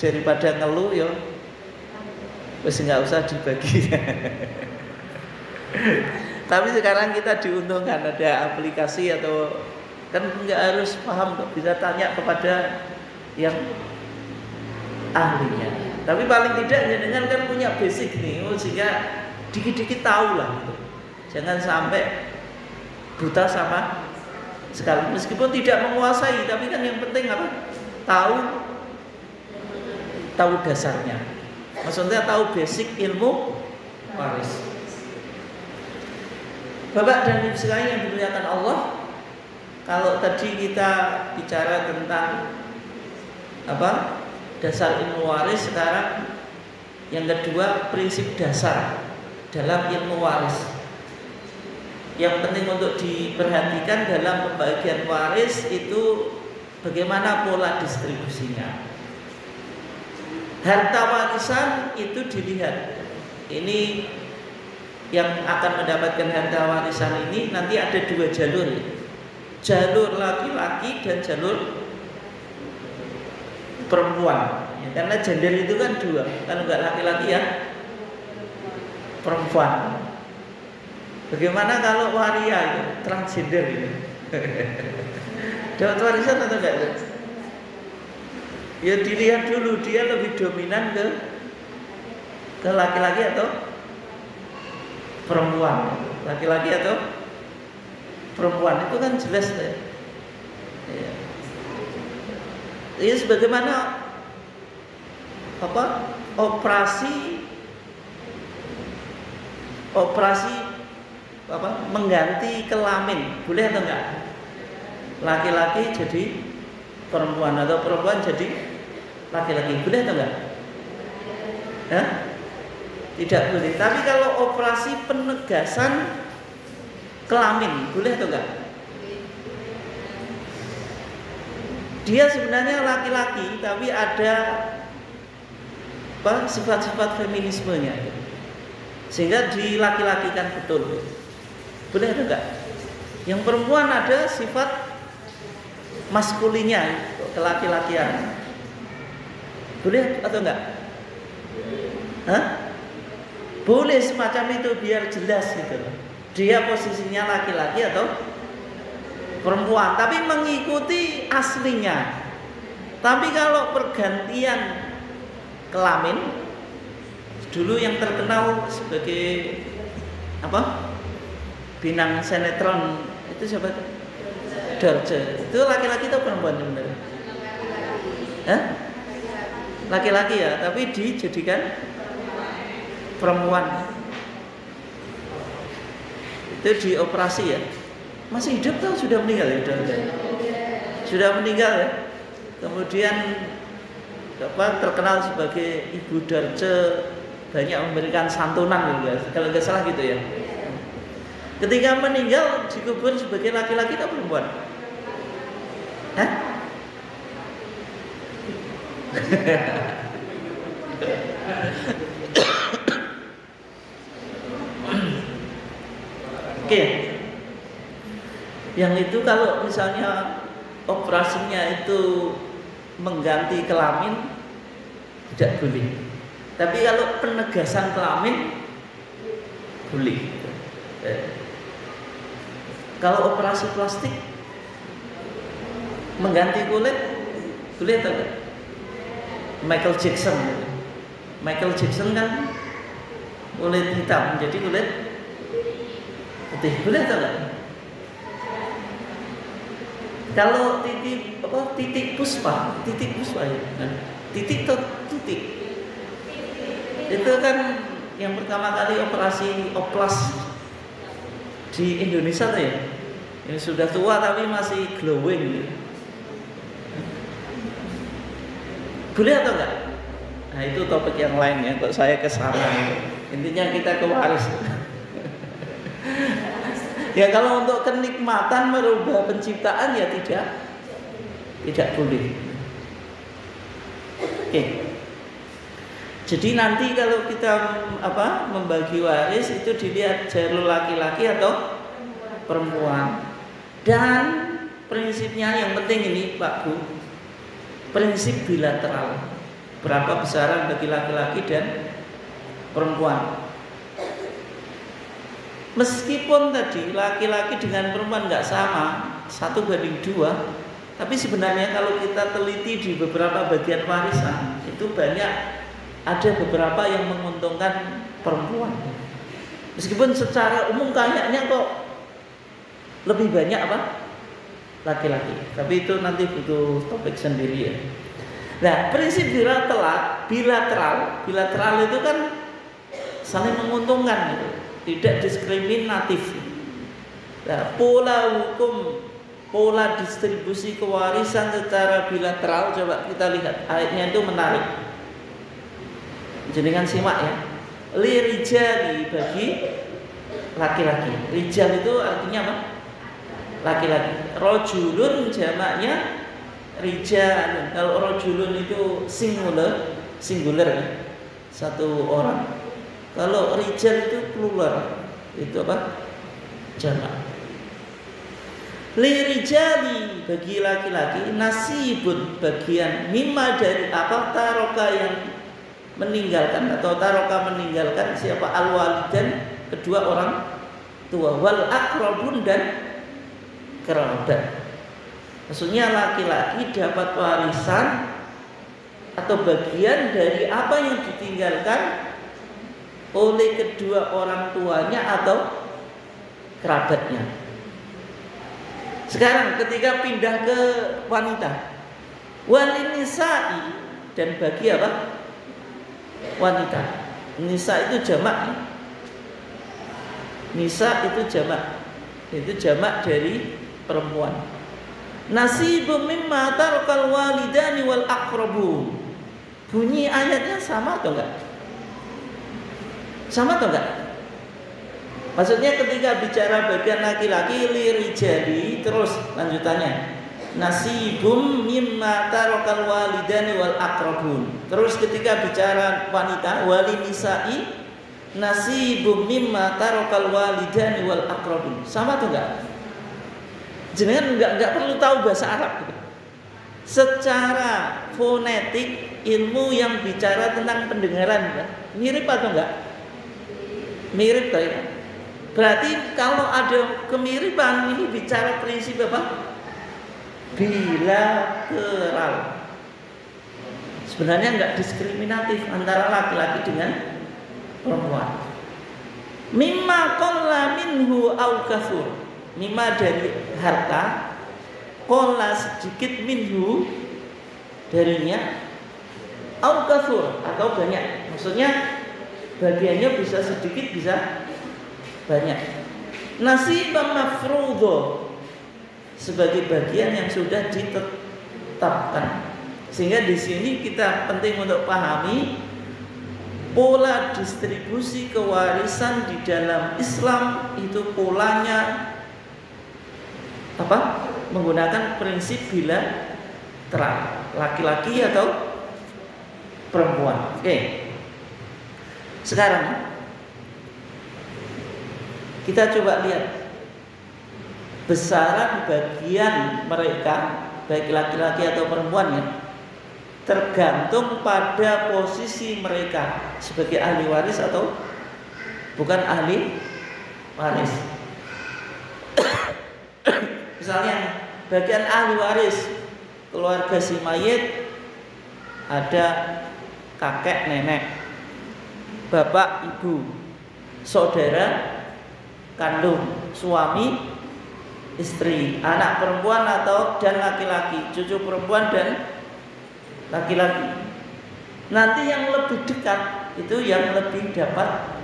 Daripada ngeluh ya wis nggak usah dibagi. Tapi sekarang kita diuntungkan ada aplikasi atau kan nggak harus paham kok, bisa tanya kepada yang ahlinya. Tapi paling tidak jenengan kan punya basic nih, sehingga dikit-dikit tahu lah gitu. Jangan sampai buta sama sekali, meskipun tidak menguasai, tapi kan yang penting apa? Tahu dasarnya. Maksudnya tahu basic ilmu waris. Bapak dan Ibu sekalian yang dimuliakan Allah, kalau tadi kita bicara tentang apa? Dasar ilmu waris, sekarang yang kedua prinsip dasar dalam ilmu waris. Yang penting untuk diperhatikan dalam pembagian waris itu bagaimana pola distribusinya. Harta warisan itu dilihat. Ini yang akan mendapatkan harta warisan ini nanti ada dua jalur. Jalur laki-laki dan jalur perempuan ya, karena gender itu kan dua, kalau enggak laki-laki ya perempuan. Bagaimana kalau waria itu transgender itu? Dapat warisan atau enggak? Ya dilihat dulu dia lebih dominan ke laki-laki atau perempuan. Laki-laki atau perempuan itu kan jelas ya. Ya sebagaimana apa operasi apa mengganti kelamin boleh atau enggak? Laki-laki jadi perempuan atau perempuan jadi laki-laki boleh atau enggak? Hah? Tidak boleh. Tapi kalau operasi penegasan kelamin boleh atau enggak? Dia sebenarnya laki-laki tapi ada apa sifat-sifat feminismenya, sehingga dilaki-lakikan betul. Boleh atau enggak? Yang perempuan ada sifat maskulinnya, kelaki-lakian. Boleh atau enggak? Hah? Boleh semacam itu biar jelas gitu. Dia posisinya laki-laki atau perempuan, tapi mengikuti aslinya. Tapi kalau pergantian kelamin, dulu yang terkenal sebagai apa? Bintang sinetron itu siapa? Dorce. Itu laki-laki atau perempuan sebenarnya? Hah? Laki-laki ya, tapi dijadikan perempuan. Itu dioperasi ya. Masih hidup atau sudah meninggal ya? Sudah meninggal ya. Kemudian apa terkenal sebagai Ibu Dorce, banyak memberikan santunan gitu, kalau nggak salah gitu ya. Ketika meninggal dikubur sebagai laki-laki atau perempuan? Hah? Oke. Yang itu kalau misalnya operasinya itu mengganti kelamin tidak boleh. Tapi kalau penegasan kelamin Boleh. Kalau operasi plastik mengganti kulit, boleh atau enggak? Michael Jackson kan kulit hitam menjadi kulit putih, boleh atau enggak? Kalau titik puspa ya, titik atau tutik, itu kan yang pertama kali operasi oplas di Indonesia tuh ya, ini sudah tua tapi masih glowing gitu. Boleh atau enggak? Nah itu topik yang lain ya, kok saya kesana. Intinya kita ke waris. Ya kalau untuk kenikmatan merubah penciptaan ya tidak boleh. Oke. Jadi nanti kalau kita membagi waris itu dilihat jalur laki-laki atau perempuan. Dan prinsipnya yang penting ini Pak Bu, prinsip bilateral. Berapa besaran bagi laki-laki dan perempuan. Meskipun tadi laki-laki dengan perempuan nggak sama 1:2, tapi sebenarnya kalau kita teliti di beberapa bagian warisan itu banyak ada beberapa yang menguntungkan perempuan. Meskipun secara umum kayaknya kok lebih banyak laki-laki, tapi itu nanti butuh topik sendiri ya. Nah prinsip bilateral itu kan saling menguntungkan gitu. Tidak diskriminatif. Nah, pola distribusi kewarisan secara bilateral, coba kita lihat ayatnya itu menarik. Jenengan simak ya. Lirijali bagi laki-laki. Rijal itu artinya apa? Laki-laki. Rojulun jamaknya rijalun. Kalau rojulun itu singular ya. Satu orang. Kalau rijal itu plural, itu apa? Jamak. Lirijali bagi laki-laki nasibun bagian mimma dari apa taroka yang meninggalkan atau taroka meninggalkan siapa alwalidan kedua orang tua wal akrabun dan kerabat. Maksudnya laki-laki dapat warisan atau bagian dari apa yang ditinggalkan oleh kedua orang tuanya atau kerabatnya. Sekarang ketika pindah ke wanita, walinisa'i dan bagi apa? Wanita. Nisa itu jamak. Nisa itu jamak. Itu jamak dari perempuan. Nasibum mimma tarakal walidani wal aqrabun. Bunyi ayatnya sama atau enggak? Sama atau enggak? Maksudnya ketika bicara bagian laki-laki lirijali, terus lanjutannya nasibum mimma tarakal walidani wal aqrabun. Terus ketika bicara wanita walinisa'i nasibum mimma tarakal walidani wal aqrabun. Sama atau enggak? Jenengan enggak perlu tahu bahasa Arab gitu. Secara fonetik ilmu yang bicara tentang pendengaran mirip atau enggak? Mirip toh ya. Berarti kalau ada kemiripan ini bicara prinsip apa? Bilateral. Sebenarnya enggak diskriminatif antara laki-laki dengan perempuan. Mimma qalla minhu au katsur. Mimma dari harta, qalla sedikit minhu darinya, au katsur atau banyak. Maksudnya bagiannya bisa sedikit bisa banyak. Nasibam mafrudho sebagai bagian yang sudah ditetapkan. Sehingga di sini kita penting untuk pahami pola distribusi kewarisan di dalam Islam itu polanya apa? Menggunakan prinsip bilateral, laki-laki atau perempuan. Oke. Sekarang kita coba lihat besaran bagian mereka baik laki-laki atau perempuan ya, tergantung pada posisi mereka sebagai ahli waris atau bukan ahli waris. Misalnya bagian ahli waris keluarga si mayit ada kakek nenek, bapak ibu, saudara kandung, suami istri, anak perempuan dan laki-laki, cucu perempuan dan laki-laki. Nanti yang lebih dekat itu yang lebih dapat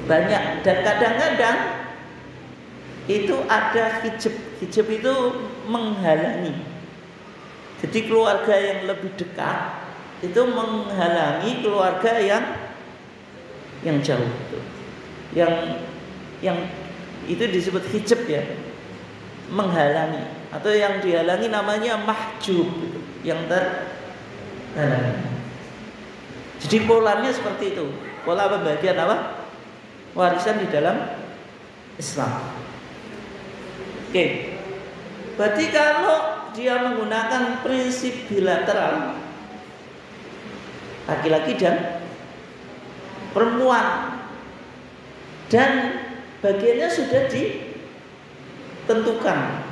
banyak, dan kadang-kadang itu ada hijab. Hijab itu menghalangi. Jadi keluarga yang lebih dekat itu menghalangi keluarga yang jauh. Yang itu disebut hijab ya, menghalangi, atau yang dihalangi namanya mahjub, yang terhalangi. Jadi polanya seperti itu, pola pembagian apa? Warisan di dalam Islam. Oke. Berarti kalau dia menggunakan prinsip bilateral, laki-laki dan perempuan, dan bagiannya sudah ditentukan.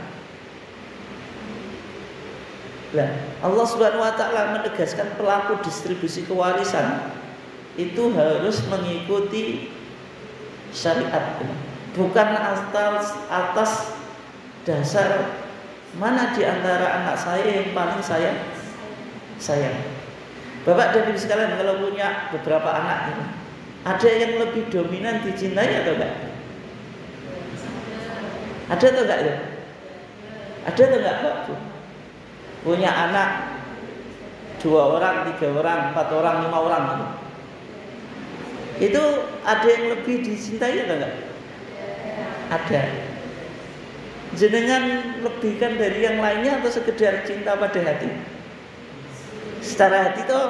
Nah, Allah Subhanahu wa taala menegaskan pelaku distribusi kewarisan itu harus mengikuti syariat, bukan atas dasar mana di antara anak saya yang paling saya sayang. Bapak dan Ibu sekalian, kalau punya beberapa anak ini, ada yang lebih dominan dicintai atau enggak? Ada atau enggak ya? Ada atau enggak, Pak? Punya anak 2 orang, 3 orang, 4 orang, 5 orang gitu. Itu ada yang lebih dicintai atau enggak? Ada. Jenengan lebihkan dari yang lainnya atau sekedar cinta pada hati? Secara hati itu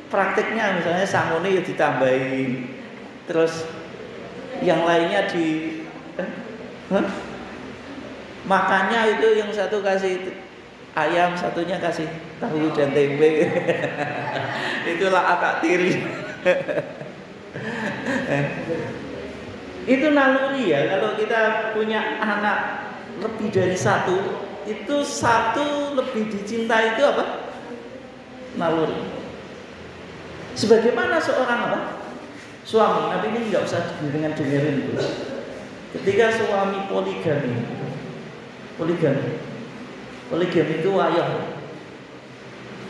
prakteknya misalnya sangone ya ditambahin, terus yang lainnya makannya itu yang satu kasih ayam, satunya kasih tahu dan tempe. Itulah akak tiri. Itu naluri ya. Kalau kita punya anak lebih dari satu, itu satu lebih dicintai, itu apa? Naluri. Sebagaimana seorang apa? Suami. Tapi ini nggak usah dengan dengerin itu. Ketika suami poligami itu ayah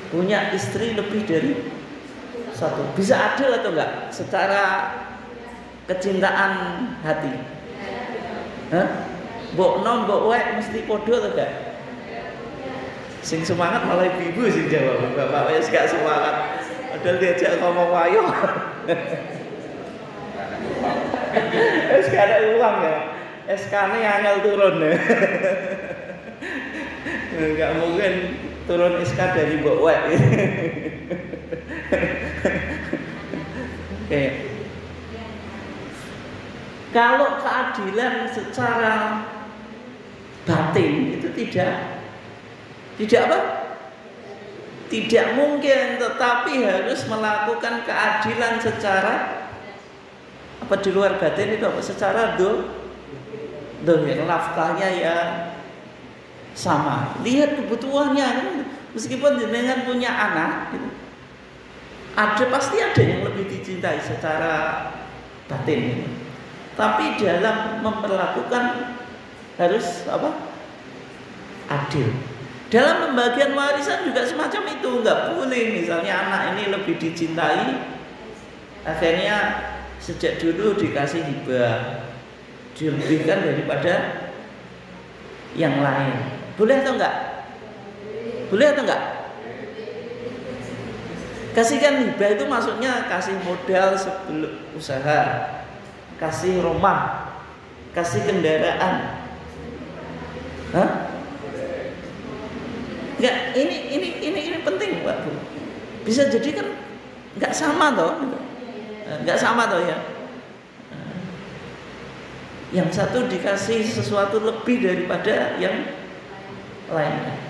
punya istri lebih dari satu, bisa adil atau enggak secara kecintaan hati? Mbok nom mbok wek mesti podo atau enggak? Sing semangat malah ibu sing jawab, bapak wis gak semangat padahal diajak ngomong wayo. SK ada ulang ya, SK-nya angel turun. Enggak mungkin turun SK dari mbok wek. Oke. Kalau keadilan secara batin itu tidak apa? Tidak mungkin, tetapi harus melakukan keadilan secara apa di luar batin itu apa? Secara dohir, nafkahnya ya sama. Lihat kebutuhannya, meskipun jenengan punya anak, gitu, pasti ada yang lebih dicintai secara batin. Tapi dalam memperlakukan harus apa? Adil. Dalam pembagian warisan juga semacam itu, nggak boleh misalnya anak ini lebih dicintai, akhirnya sejak dulu dikasih hibah, dilebihkan daripada yang lain. Boleh atau enggak? Boleh atau enggak? Kasihkan hibah itu maksudnya kasih modal sebelum usaha, kasih rumah, kasih kendaraan. Hah? Enggak, ini penting Pak Bu. Bisa jadi kan enggak sama toh, enggak sama toh ya. Yang satu dikasih sesuatu lebih daripada yang lainnya.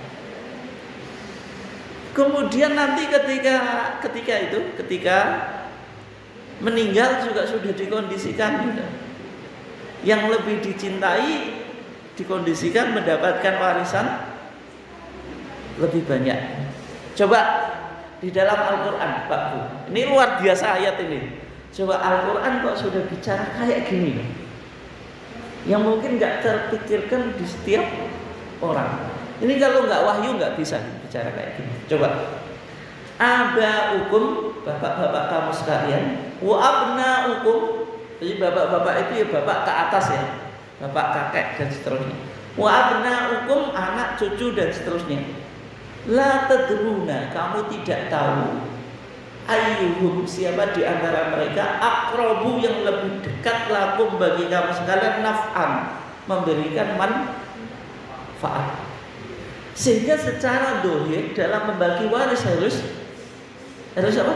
Kemudian nanti ketika meninggal juga sudah dikondisikan gitu. Yang lebih dicintai dikondisikan mendapatkan warisan lebih banyak. Coba di dalam Al-Quran, Pak Bu, ini luar biasa ayat ini. Coba Al-Quran kok sudah bicara kayak gini, yang mungkin nggak terpikirkan di setiap orang. Ini kalau nggak wahyu nggak bisa bicara kayak gini. Coba, abaukum, bapak-bapak kamu sekalian, wa abnaukum, jadi bapak-bapak itu ya bapak ke atas ya, bapak kakek dan seterusnya. Wa abnaukum, anak cucu dan seterusnya. La tadruna, kamu tidak tahu ayyuhum, siapa di antara mereka aqrabu, yang lebih dekat lakum bagi kamu sekalian, naf'an, memberikan manfaat. Sehingga secara dohir dalam membagi waris harus apa?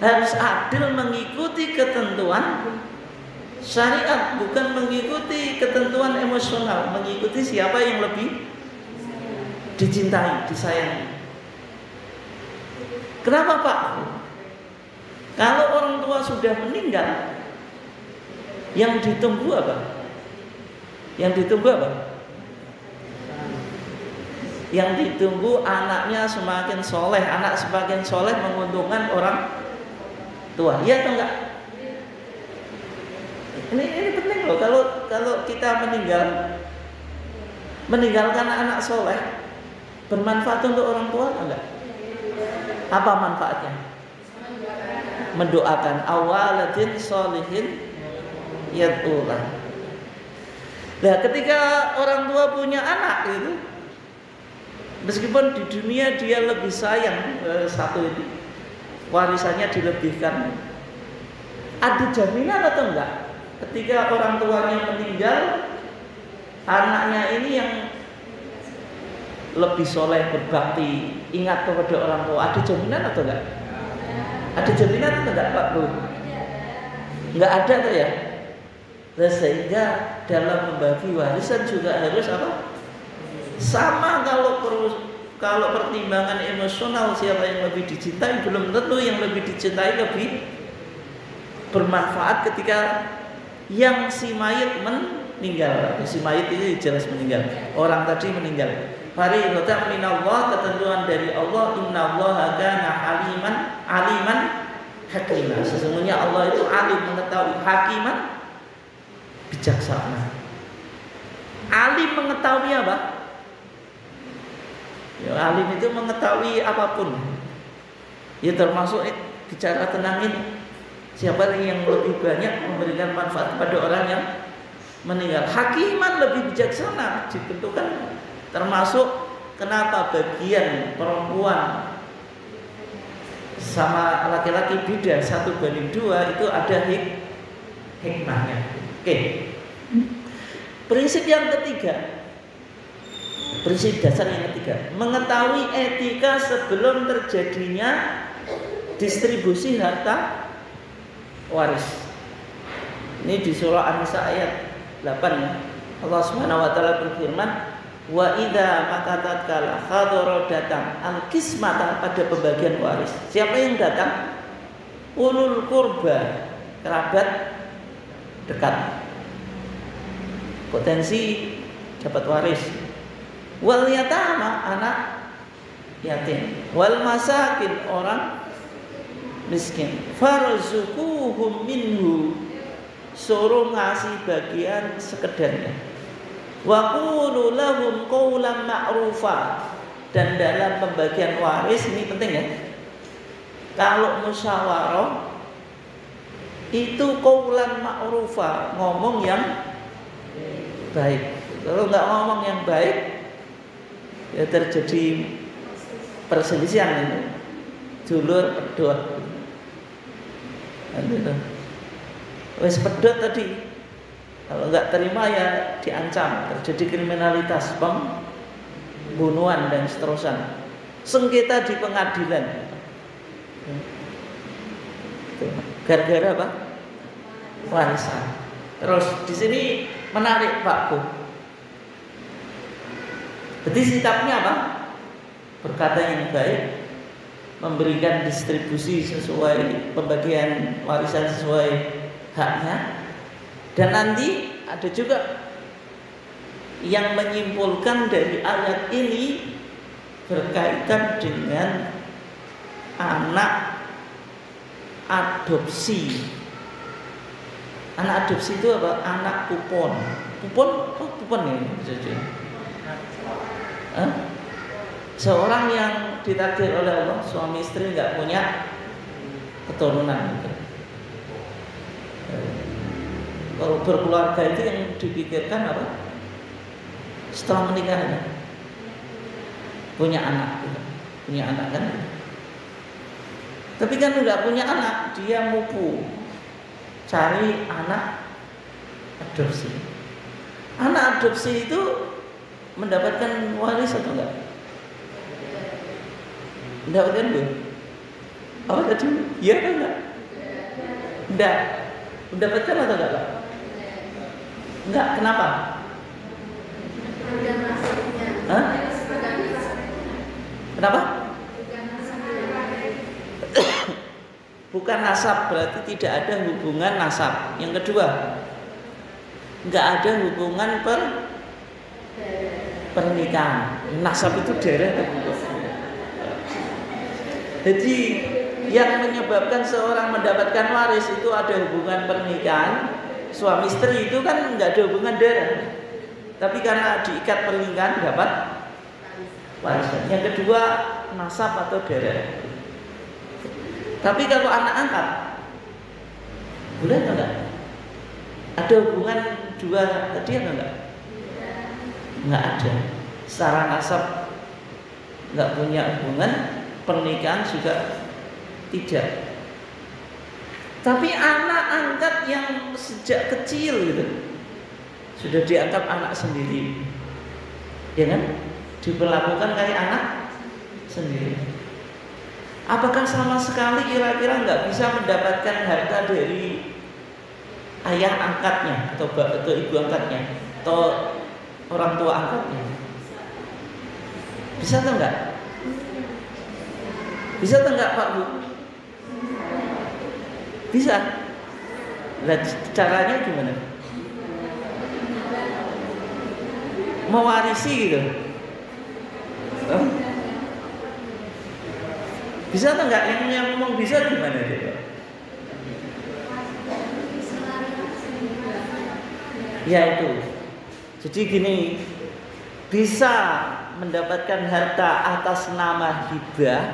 Harus adil, mengikuti ketentuan syariat, bukan mengikuti ketentuan emosional, mengikuti siapa yang lebih dicintai, disayangi. Kenapa Pak? Kalau orang tua sudah meninggal, yang ditunggu apa? Yang ditunggu apa? Yang ditunggu anaknya semakin soleh. Anak semakin soleh menguntungkan orang tua. Iya atau enggak? Ini penting loh. Kalau kita meninggalkan anak soleh, bermanfaat untuk orang tua atau enggak? Apa manfaatnya? Mendoakan awaladin solihin yad'ulah. Nah, ketika orang tua punya anak itu, meskipun di dunia dia lebih sayang satu ini, warisannya dilebihkan, ada jaminan atau enggak? Ketika orang tuanya meninggal, anaknya ini yang lebih soleh, berbakti, ingat kepada orang tua, ada jaminan atau enggak? Ada jaminan atau enggak Pak Bu? Enggak ada tuh ya. Nah, sehingga dalam membagi warisan juga harus apa? Sama. Kalau pertimbangan emosional, siapa yang lebih dicintai, belum tentu yang lebih dicintai lebih bermanfaat ketika yang si mayit meninggal. Si mayit ini jelas meninggal, orang tadi meninggal. Fariidatan minallah, ketentuan dari Allah. Innallaha kana aliman hakimah. Sesungguhnya Allah itu alim, mengetahui, hakiman, bijaksana. Alim mengetahui apa? Ya, alim itu mengetahui apapun. Ya, termasuk bicara tentang ini. Siapa yang lebih banyak memberikan manfaat kepada orang yang meninggal. Hakiman, lebih bijaksana, ditentukan. Termasuk kenapa bagian perempuan sama laki-laki beda 1:2 itu ada hikmahnya. Oke. Prinsip yang ketiga, prinsip dasar yang ketiga, mengetahui etika sebelum terjadinya distribusi harta waris. Ini di surah An-Nisa ayat 8 ya. Allah Subhanahu wa taala berfirman, wa idza makatatkala hadara datang al-qismata, pada pembagian waris. Siapa yang datang? Ulul qurba, kerabat dekat, potensi dapat waris. Wal yatama, anak yatim. Wal masakin, orang miskin. Farzuquhum minhu, suruh ngasih bagian sekedarnya. Wa qulu lahum qawlan ma'rufa, dan dalam pembagian waris ini penting ya. Kalau musyawarah itu qawlan ma'rufa, ngomong yang baik. Kalau nggak ngomong yang baik, ya terjadi perselisihan ini. Dulur pedot. Wes pedot tadi, kalau nggak terima ya diancam, terjadi kriminalitas, pembunuhan dan seterusnya. Sengketa di pengadilan. Gara-gara apa? Warisan. Terus di sini menarik Pak Bu. Berarti sikapnya apa? Berkata yang baik, memberikan distribusi sesuai pembagian warisan sesuai haknya. Dan nanti ada juga yang menyimpulkan dari ayat ini berkaitan dengan anak adopsi. Anak adopsi itu apa? Anak kupon. Kupon ya bisa jadi. Seorang yang ditakdir oleh Allah, suami istri nggak punya keturunan gitu. Kalau berkeluarga itu yang dipikirkan apa? Setelah menikah ya, punya anak gitu. Punya anak kan. Tapi kan nggak punya anak, dia mupu cari anak adopsi. Anak adopsi itu mendapatkan waris atau enggak? Mendapatkan belum? Apa tadi? Iya kan enggak? Enggak. Mendapatkan atau enggak? Enggak, kenapa? Hah? Kenapa? Bukan nasab, berarti tidak ada hubungan nasab. Yang kedua, enggak ada hubungan pernikahan. Nasab itu darah. Jadi yang menyebabkan seorang mendapatkan waris itu ada hubungan pernikahan. Suami istri itu kan enggak ada hubungan darah. Tapi karena diikat pernikahan dapat warisan. Yang kedua, nasab atau darah. Tapi kalau anak angkat, boleh atau enggak? Ada hubungan dua tadi atau enggak? Enggak ada. Secara nasab enggak punya hubungan, pernikahan juga tidak. Tapi anak angkat yang sejak kecil gitu, sudah dianggap anak sendiri, ya kan? Diperlakukan kayak anak sendiri. Apakah sama sekali kira-kira nggak bisa mendapatkan harta dari ayah angkatnya atau ibu angkatnya atau orang tua angkatnya? Bisa atau enggak? Bisa atau enggak Pak Bu? Bisa. Nah, caranya gimana? Mewarisi gitu. Bisa atau enggak? Yang ngomong bisa gimana dia? Ya itu. Jadi gini, bisa mendapatkan harta atas nama hibah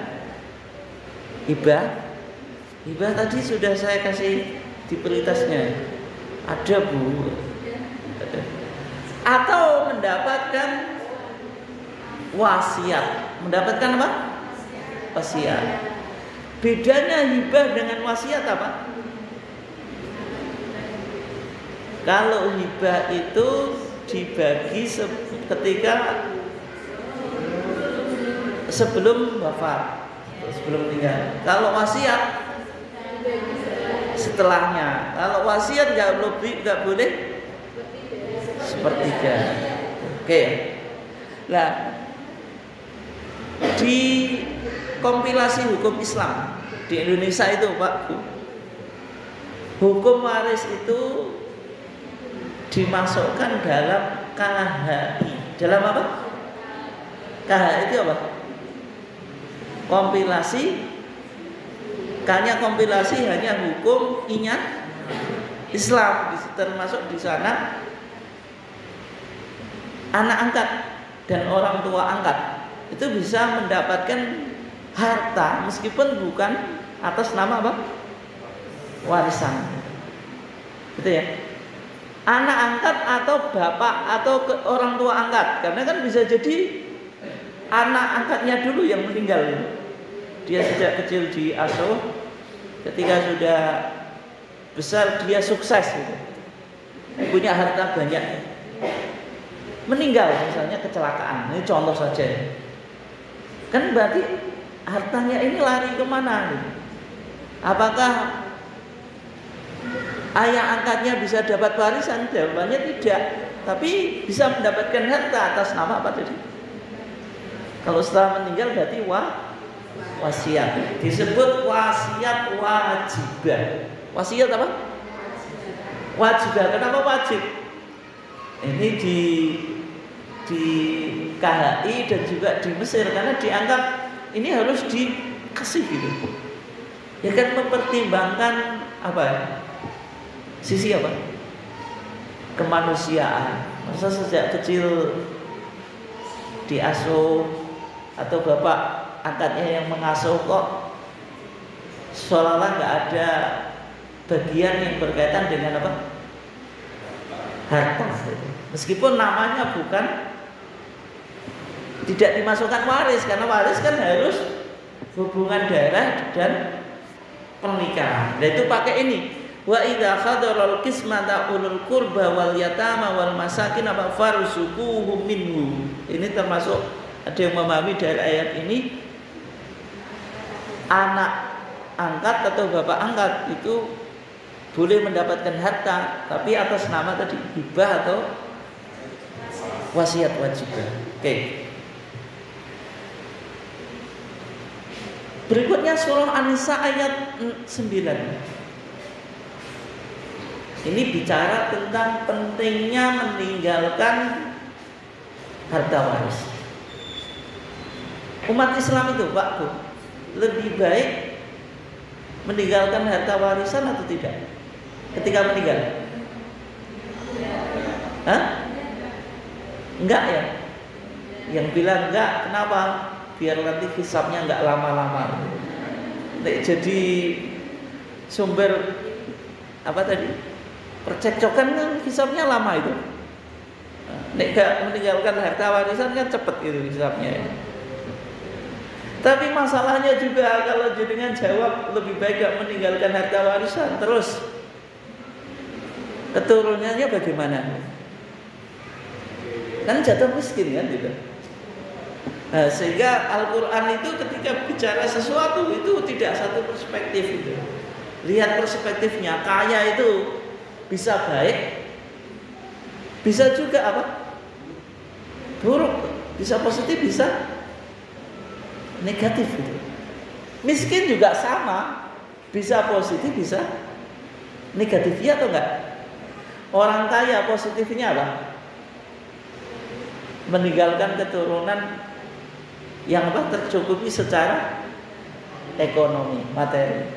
tadi sudah saya kasih di prioritasnya. Ada Bu. Atau mendapatkan wasiat. Mendapatkan apa? Wasiat. Bedanya hibah dengan wasiat apa? Kalau hibah itu dibagi ketika sebelum wafat, sebelum meninggal. Kalau wasiat setelahnya. Kalau wasiat nggak boleh sepertiga. Oke. Nah, di kompilasi hukum Islam di Indonesia itu Pak Bu, hukum waris itu dimasukkan dalam KHI. Dalam apa? KHI itu apa? Kompilasi. Kayaknya kompilasi hanya hukum I-nya Islam, termasuk di sana anak angkat dan orang tua angkat itu bisa mendapatkan harta meskipun bukan atas nama apa? Warisan. Gitu ya. Anak angkat atau bapak atau orang tua angkat, karena kan bisa jadi anak angkatnya dulu yang meninggal. Dia sejak kecil diasuh, ketika sudah besar dia sukses gitu. Punya harta banyak. Meninggal misalnya kecelakaan, ini contoh saja. Kan berarti hartanya ini lari kemana gitu? Apakah ayah angkatnya bisa dapat warisan? Jawabannya tidak. Tapi bisa mendapatkan harta atas nama apa tadi? Kalau setelah meninggal berarti wasiat. Disebut wasiat wajibah. Wasiat apa? Wajibah. Kenapa wajib? Ini di KHI dan juga di Mesir karena dianggap ini harus dikasih gitu. Ya kan mempertimbangkan apa? Sisi apa? Kemanusiaan. Masa sejak kecil diasuh atau bapak angkatnya yang mengasuh kok seolah-olah nggak ada bagian yang berkaitan dengan apa? Harta. Meskipun namanya bukan tidak dimasukkan waris karena waris kan harus hubungan darah dan pernikahan. Nah itu pakai ini. Wa idza khadaral qismata ulul qurba wal yatama wal masakin apa farzuquhum minhu. Ini termasuk ada yang memahami dari ayat ini anak angkat atau bapak angkat itu boleh mendapatkan harta tapi atas nama tadi hibah atau wasiat wajibah. Oke. Berikutnya surah An-Nisa ayat 9. Ini bicara tentang pentingnya meninggalkan harta waris. Umat Islam itu, Pak Bu, lebih baik meninggalkan harta warisan atau tidak? Ketika meninggal? Hah? Enggak ya? Yang bilang enggak, kenapa? Biar nanti hisabnya enggak lama-lama. Jadi sumber apa tadi? Percekcokan kan hisabnya lama itu. Nek gak meninggalkan harta warisan kan cepet itu hisabnya. Tapi masalahnya juga kalau jenengan jawab lebih baik gak meninggalkan harta warisan, terus keturunannya bagaimana? Kan jatuh miskin kan gitu. Nah, sehingga Al-Quran itu ketika bicara sesuatu itu tidak satu perspektif itu. Lihat perspektifnya, kaya itu bisa baik, bisa juga apa? Buruk, bisa positif, bisa negatif gitu. Miskin juga sama, bisa positif, bisa negatif, ya atau enggak? Orang kaya positifnya apa? Meninggalkan keturunan yang apa? Tercukupi secara ekonomi, materi.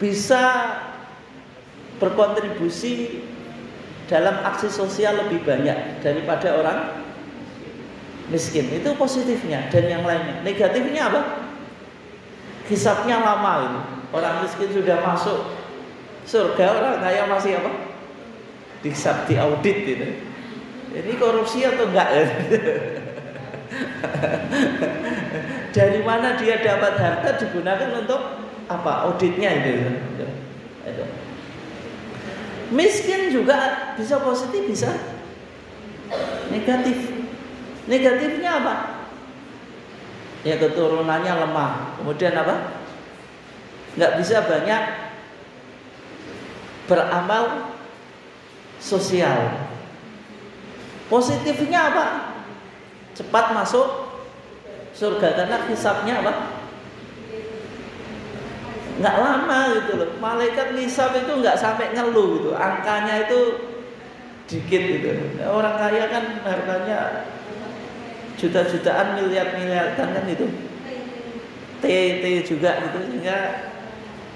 Bisa berkontribusi dalam aksi sosial lebih banyak daripada orang miskin. Itu positifnya. Dan yang lainnya, negatifnya apa? Hisabnya lama itu. Orang miskin sudah masuk surga, orang kaya masih apa? Dihisab, diaudit gitu. Ini korupsi atau enggak ya? Dari mana dia dapat harta digunakan untuk apa? Auditnya itu. Miskin juga bisa positif, bisa negatif. Negatifnya apa? Ya keturunannya lemah. Kemudian apa? Nggak bisa banyak beramal sosial. Positifnya apa? Cepat masuk surga karena hisabnya apa? Nggak lama gitu loh. Malaikat hisab itu nggak sampai ngeluh gitu. Angkanya itu dikit gitu. Orang kaya kan hartanya juta-jutaan, miliar-miliaran kan itu. T juga gitu sehingga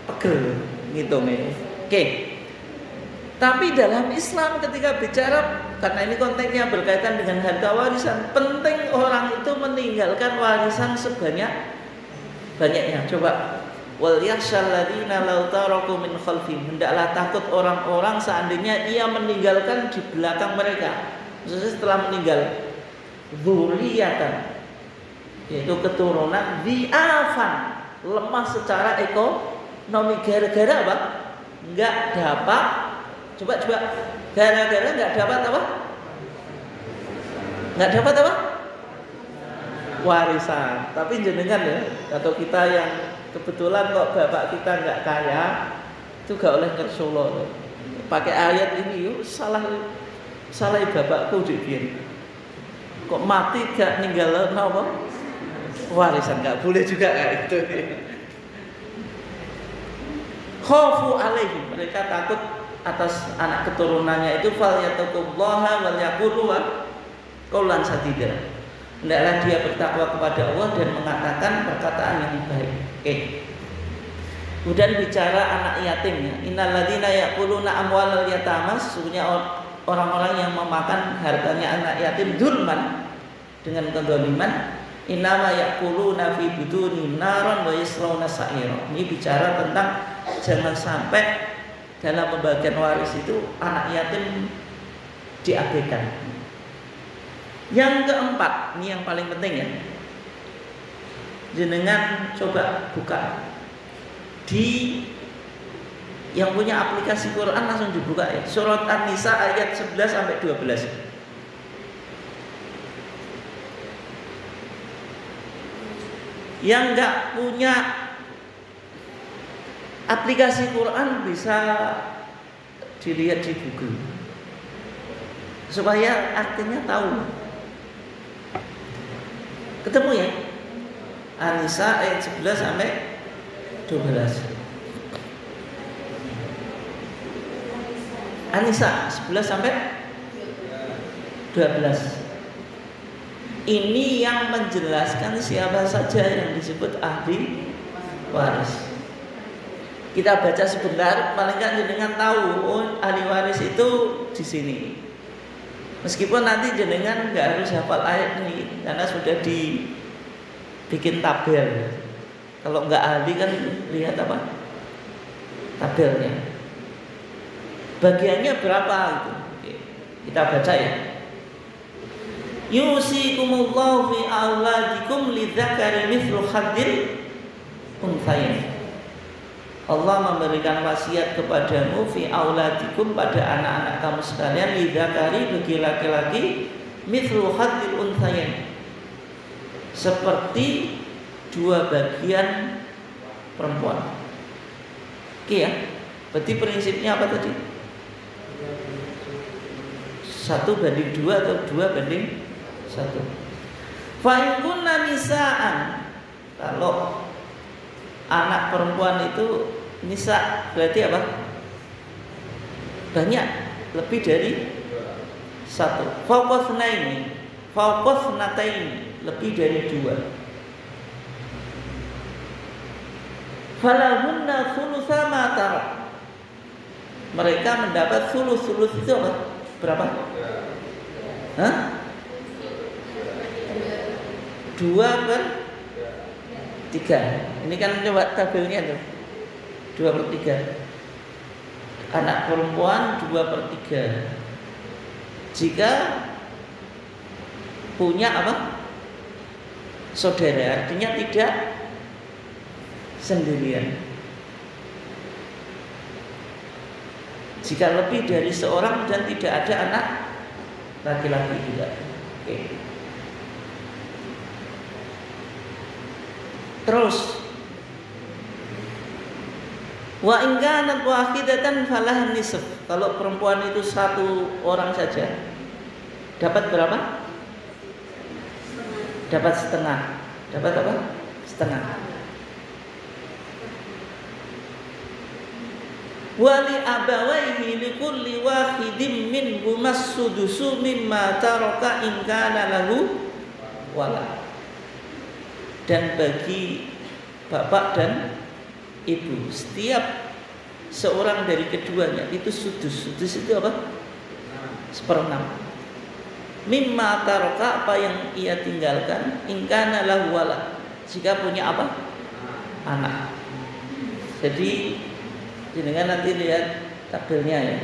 pegel ngitungnya. Oke. Tapi dalam Islam ketika bicara, karena ini konteksnya berkaitan dengan harta warisan, penting orang itu meninggalkan warisan sebanyak-banyaknya. Coba, wal yakhshal ladzina law taraku min khalfihim, hendaklah takut orang-orang seandainya ia meninggalkan di belakang mereka, khususnya setelah meninggal, dzurriyyatan, yaitu keturunan, dhi'afan, lemah secara ekonomi. Gara-gara apa? Enggak dapat. Coba gara-gara nggak dapat apa? Nggak dapat apa? Warisan. Tapi jenengan ya, atau kita yang kebetulan kok bapak kita nggak kaya, itu gak oleh ngersolo. Pakai ayat ini, yuk salah bapakku dikir. Kok mati gak ninggal apa? warisan nggak boleh juga kayak itu. Khafu alaihim, mereka takut atas anak keturunannya itu, fal yattaqullaha wal yaqulu qaulan sadida. Hendaklah dia bertakwa kepada Allah dan mengatakan perkataan yang baik. Oke. Kemudian bicara anak yatim ya. Innalladzina yaquluna amwalal yatama, sesungguhnya orang-orang yang memakan hartanya anak yatim dzulman, dengan kezaliman, innama yaquluna fi butunihim naran wa yaslawna sa'ira. Ini bicara tentang jangan sampai dalam pembagian waris itu anak yatim diabaikan. Yang keempat, ini yang paling penting ya. Jenengan coba buka di yang punya aplikasi Quran, langsung dibuka ya. Surat An-Nisa ayat 11 sampai 12. Yang enggak punya aplikasi Quran bisa dilihat di Google supaya artinya tahu. Ketemu ya? An-Nisa ayat 11 sampai 12. An-Nisa 11 sampai 12. Ini yang menjelaskan siapa saja yang disebut ahli waris. Kita baca sebentar, paling nggak jenengan tahu ahli waris itu di sini. Meskipun nanti jenengan nggak harus hafal ayat ini, karena sudah dibikin tabel. Kalau nggak ahli kan lihat apa? Tabelnya. Bagiannya berapa itu? Oke, kita baca ya. Yusikumullahu fi auladikum lidzakari mithlu haddil unthayain. Allah memberikan wasiat kepadamu fi auladikum, pada anak-anak kamu sekalian, lidzakari, bagi laki-laki, mithlu haddil unthayain, seperti dua bagian perempuan. Oke ya. Berarti prinsipnya apa tadi? 1:2 atau 2:1. Fa in kunna nisaan, kalau anak perempuan itu nisa berarti apa? Banyak, lebih dari satu. Fawqathnaini, fawqathnataini, lebih dari 2. Falahunna thulutsa ma tarak, mereka mendapat sulus itu apa? Berapa? Hah? 2/3. Ini kan coba tabelnya tuh. 2/3. Anak perempuan 2/3. Jika punya apa? Saudara, artinya tidak sendirian. Jika lebih dari seorang dan tidak ada anak laki-laki juga. Oke. Terus wa in kanat wahidatan falah nisf. Kalau perempuan itu satu orang saja, dapat berapa? Dapat setengah. Dapat apa? Setengah. Wali abawaihi likulli wahidin minhum as-sudusu mimma taraka in kana lahu walad. Dan bagi bapak dan ibu, setiap seorang dari keduanya itu sudus. Sudus itu apa? 1/6. Mimma taraka, apa yang ia tinggalkan, in kana lahu walad, jika punya apa? Anak. Jadi jangan nanti lihat tabelnya ya.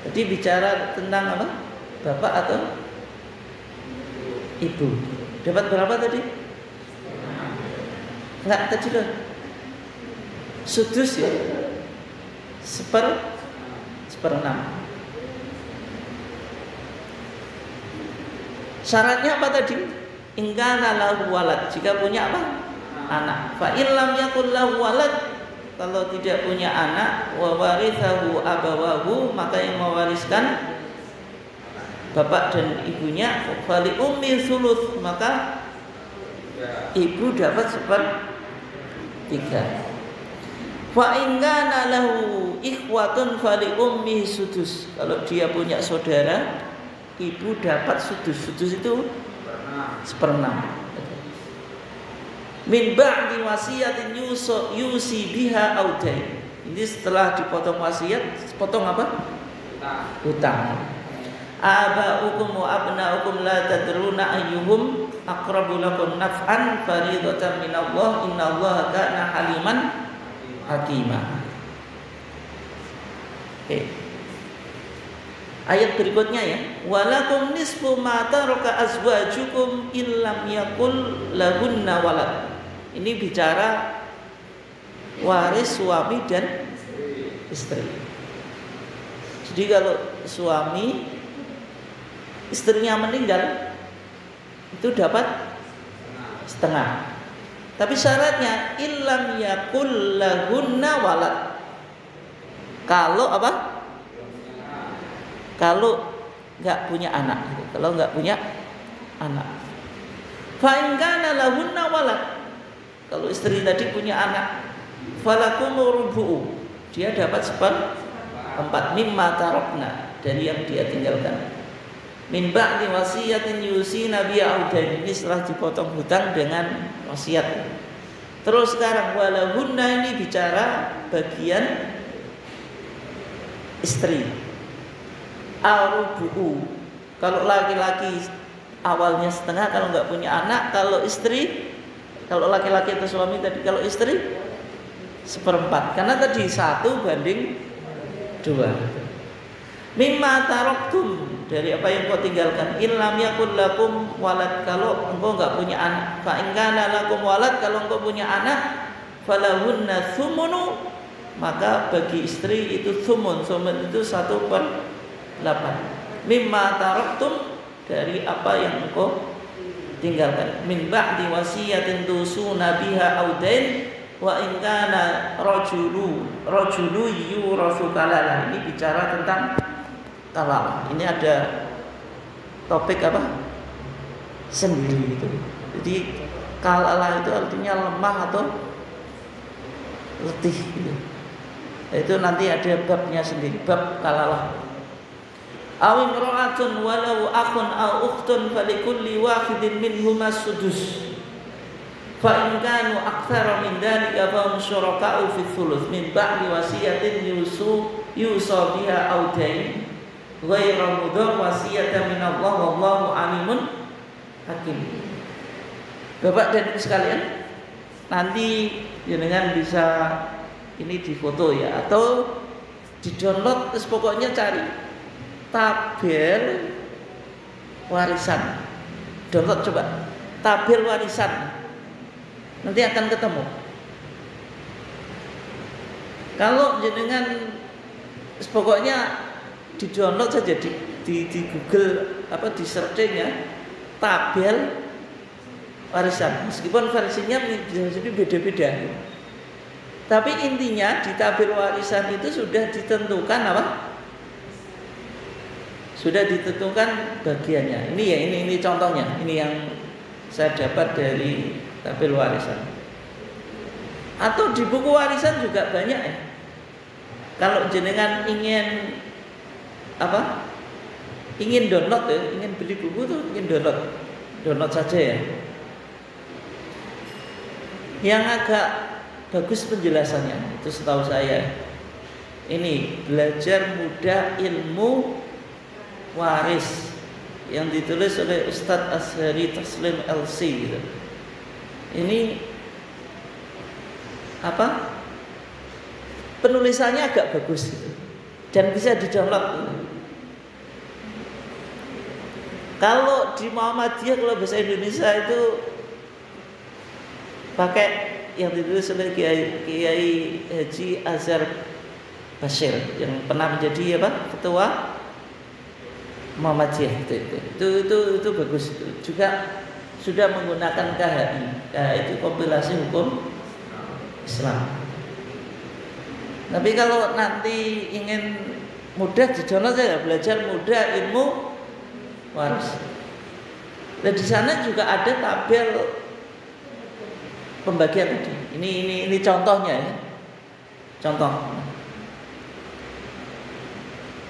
Jadi bicara tentang apa? Bapak atau ibu. Dapat berapa tadi? Enggak, tadi kan sudus ya. 1/6. Syaratnya apa tadi? In kana lahu walad, jika punya apa? Anak. Fa in lam yakul lahu walad, kalau tidak punya anak, wa warithahu abawahu, maka yang mewariskan bapak dan ibunya, fali ummi thuluth, maka ibu dapat 1/3. Fa in kana lahu ikhwatun fali ummi sudus. Kalau dia punya saudara, ibu dapat sudus. Sudus itu 1/6. Min ba'di wasiyatin yusi biha audain. Ini setelah dipotong wasiat, potong apa? Hutang. Aba'ukum wa abna'ukum la tadruna ayyuhum aqrabu lakum naf'an faridatan minallah innallaha kana haliman hakimah. Oke. Ayat berikutnya ya. Walakum nisfu ma taraka azwajukum illam yakul lahunna walad. Ini bicara waris suami dan istri. Jadi kalau suami istrinya meninggal itu dapat setengah. Tapi syaratnya illam yakul lahunna walad. Kalau apa? Kalau nggak punya anak. Kalau nggak punya anak. Fa in kana lahunna walad. Kalau istri tadi punya anak, falakum rubu'u. Dia dapat 1/4 mimma tarokna, dari yang dia tinggalkan. Min ba'di wasiyatin yusina bi audain. Ini setelah dipotong hutang dengan wasiat. Terus sekarang walahunna ini bicara bagian istri. Al-rubu'u. Kalau laki-laki awalnya setengah kalau nggak punya anak. Kalau istri, kalau laki-laki atau suami tadi, kalau istri 1/4. Karena tadi 1/2. Mimma taroktum, dari apa yang kau tinggalkan. Illam yakul lakum walad, kalau engkau enggak punya anak. Fa in kana lakum walad, kalau engkau punya anak, falahunna thumunu, maka bagi istri itu thumun. Thumun itu 1/8. Mimma taraktum, dari apa yang engkau tinggalkan. Min ba'di wasiyatin tusuna biha audain wa in kana rajulu yurathu kalalah. Ini bicara tentang kalalah. Ini ada topik apa? Sendiri itu. Jadi kalalah itu artinya lemah atau letih gitu. Itu nanti ada babnya sendiri, bab kalalah. Aw imra'atun walau akhun aw ukhtun falikulli wahidin minhuma sudus. Fa in kanu aktsara min dzalika fa hum syuraka'u fi thuluth min ba'di wasiyatin yusa biha aw dain ghairu mudhar wasiyatan min Allah wallahu alimun hakim. Bapak dan Ibu sekalian, nanti jenengan bisa ini difoto ya, atau di-download, terus pokoknya cari tabel warisan. Download coba tabel warisan, nanti akan ketemu. Kalau jenengan pokoknya di-download saja di Google apa, di searching ya, tabel warisan. Meskipun versinya bisa jadi beda-beda, tapi intinya di tabel warisan itu sudah ditentukan apa? Sudah ditentukan bagiannya. Ini ya, ini contohnya. Ini yang saya dapat dari tabel warisan. Atau di buku warisan juga banyak ya. Kalau jenengan ingin apa? Ingin download ya, ingin beli buku tuh, ingin download saja ya. Yang agak bagus penjelasannya itu setahu saya, ini belajar mudah ilmu waris yang ditulis oleh Ustadz Azhari Taslim LC gitu. Ini apa, penulisannya agak bagus gitu, dan bisa di-download gitu. Kalau di Muhammadiyah, kalau bahasa Indonesia itu pakai yang ditulis oleh Kiai Haji Azhar Bashir yang pernah menjadi apa, ketua Muhammadiyah. Itu bagus. Itu juga sudah menggunakan KHI. KHI itu kompilasi hukum Islam. Tapi kalau nanti ingin mudah, di-download saja, belajar mudah ilmu waris. Dan di sana juga ada tabel pembagian tadi. Ini contohnya ya. Contoh.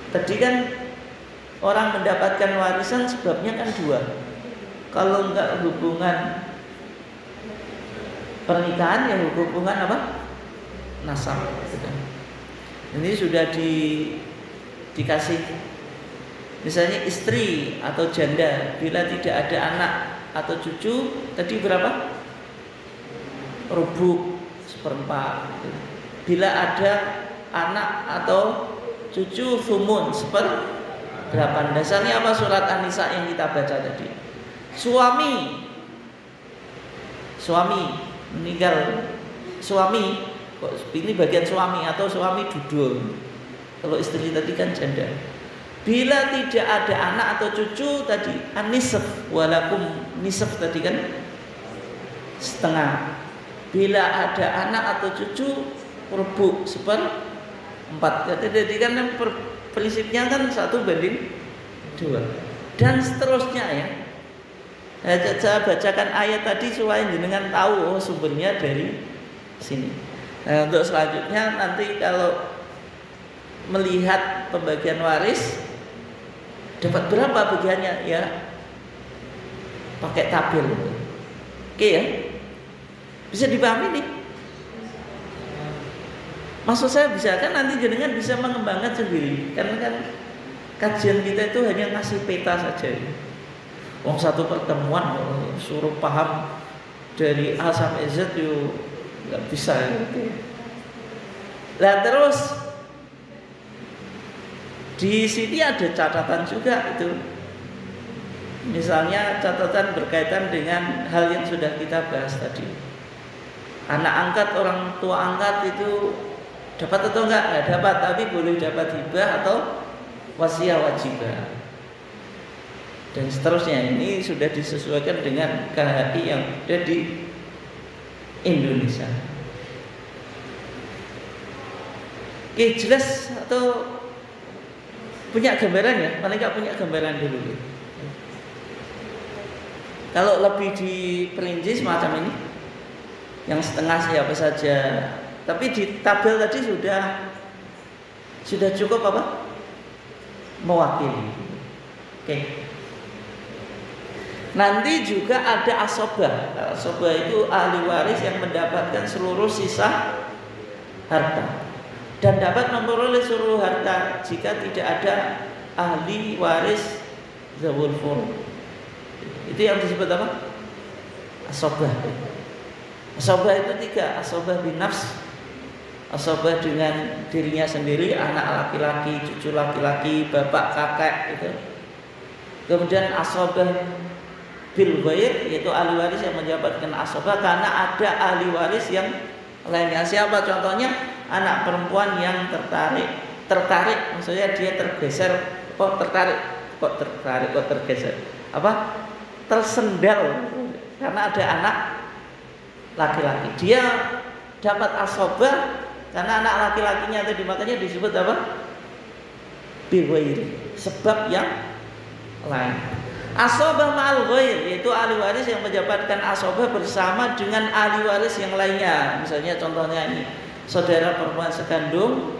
Tadi kan orang mendapatkan warisan sebabnya kan dua. Kalau enggak hubungan pernikahan, ya hubungan apa? Nasab. Ini sudah dikasih, misalnya istri atau janda bila tidak ada anak atau cucu, tadi berapa? Rubuh seperempat. Bila ada anak atau cucu, sumun 1/8. Dasarnya apa surat An-Nisa yang kita baca tadi? Suami meninggal, suami kok ini bagian suami atau suami dudul. Kalau istri tadi kan janda. Bila tidak ada anak atau cucu tadi an-nisf, walakum nisf tadi kan setengah. Bila ada anak atau cucu rubu 1/4. Jadi kan prinsipnya kan 1/2 dan seterusnya ya. Saya bacakan ayat tadi supaya jenengan tahu sumbernya dari sini. Nah, untuk selanjutnya nanti kalau melihat pembagian waris dapat berapa bagiannya ya pakai tabel. Oke ya, bisa dipahami nih. Maksud saya bisa kan nanti jenengan bisa mengembangkan sendiri. Karena kan kajian kita itu hanya ngasih peta saja. Satu pertemuan suruh paham dari A sampai Z yuk nggak bisa. Nah terus di sini ada catatan juga itu. Misalnya catatan berkaitan dengan hal yang sudah kita bahas tadi. Anak angkat, orang tua angkat itu dapat atau enggak? Nggak dapat, tapi boleh dapat hibah atau wasiah wajibah. Dan seterusnya. Ini sudah disesuaikan dengan KHI yang ada di Indonesia. Oke, jelas atau punya gambaran ya? Paling nggak punya gambaran dulu. Kalau lebih diperinci semacam ini, yang setengah siapa saja. Tapi di tabel tadi sudah cukup apa? Mewakili. Oke. Nanti juga ada asobah. Asobah itu ahli waris yang mendapatkan seluruh sisa harta dan dapat memperoleh seluruh harta jika tidak ada ahli waris zawul furud. Itu yang disebut apa? Asobah. Asobah itu 3. Asobah binafs, asobah dengan dirinya sendiri, anak laki-laki, cucu laki-laki, bapak, kakek itu. Kemudian asobah bil ghair, yaitu ahli waris yang mendapatkan asobah karena ada ahli waris yang lainnya. Siapa contohnya? Anak perempuan yang tertarik, maksudnya dia tergeser, kok tergeser, apa? Tersendal karena ada anak laki-laki. Dia dapat asobah karena anak laki-lakinya tadi, makanya disebut apa? Bil ghair, sebab yang lain. Asobah ma'al ghair, yaitu ahli waris yang mendapatkan asobah bersama dengan ahli waris yang lainnya. Misalnya contohnya ini, saudara perempuan sekandung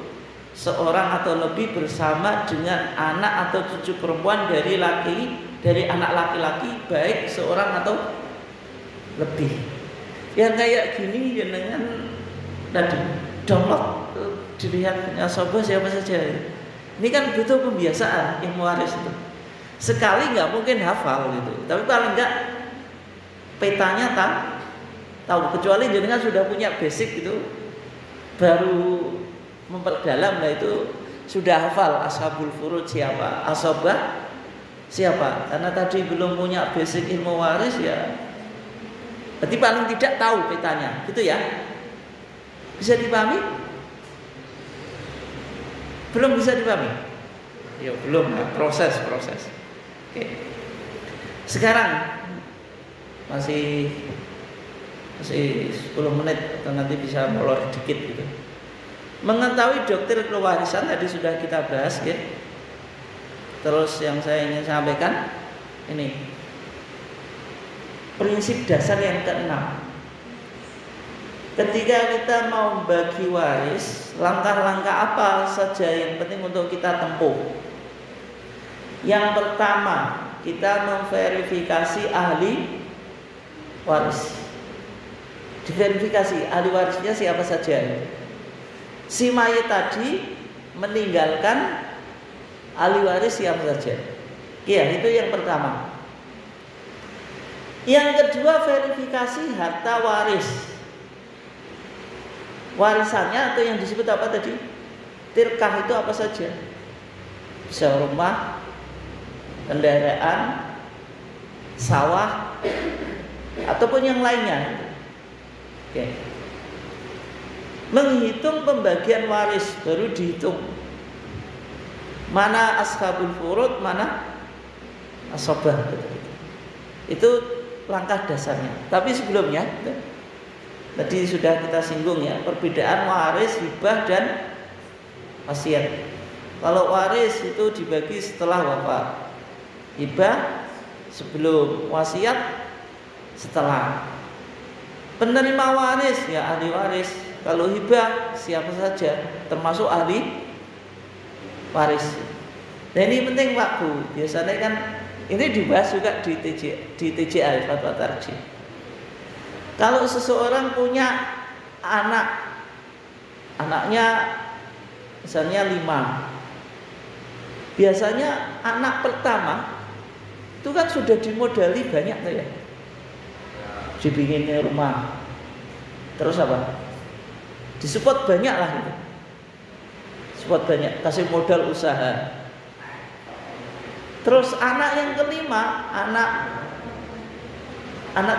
seorang atau lebih bersama dengan anak atau cucu perempuan dari anak laki-laki, baik seorang atau lebih. Yang kayak gini dengan tadi download dilihat asobah siapa saja. Ini kan butuh pembiasaan ilmu waris itu. Sekali nggak mungkin hafal gitu, tapi paling nggak petanya tahu. Kecuali jenengan sudah punya basic gitu, baru memperdalam, nah itu sudah hafal ashabul furud siapa, asobah siapa. Karena tadi belum punya basic ilmu waris ya, berarti paling tidak tahu petanya, gitu ya. Bisa dipahami? Belum bisa dipahami? Ya belum, proses. Oke. Sekarang masih 10 menit atau nanti bisa molor dikit gitu. Mengetahui doktrin pewarisan tadi sudah kita bahas ya. Terus yang saya ingin sampaikan ini prinsip dasar yang ke-6. ketika kita mau bagi waris, langkah-langkah apa saja yang penting untuk kita tempuh? Yang pertama, kita memverifikasi ahli waris. Diverifikasi ahli warisnya siapa saja. Si mayit tadi meninggalkan ahli waris siapa saja. Iya, itu yang pertama. Yang kedua, verifikasi harta waris. Warisannya atau yang disebut apa tadi? Tirkah itu apa saja? Bisa rumah, kendaraan, sawah, ataupun yang lainnya. Oke. Menghitung pembagian waris baru dihitung mana ashabul furud, mana asobah. Itu langkah dasarnya. Tapi sebelumnya tadi sudah kita singgung ya, perbedaan waris, hibah dan wasiat. Kalau waris itu dibagi setelah wafat, hibah sebelum, wasiat setelah. Penerima waris ya ahli waris. Kalau hibah siapa saja termasuk ahli waris. Dan ini penting Pak Bu. Biasanya kan ini dibahas juga di TJA Fatwa Tarjih. Kalau seseorang punya anaknya misalnya 5, biasanya anak pertama itu kan sudah dimodali banyak tuh ya, dibikinin rumah, terus apa, disupport banyak lah gitu, support banyak, kasih modal usaha. Terus anak yang kelima, anak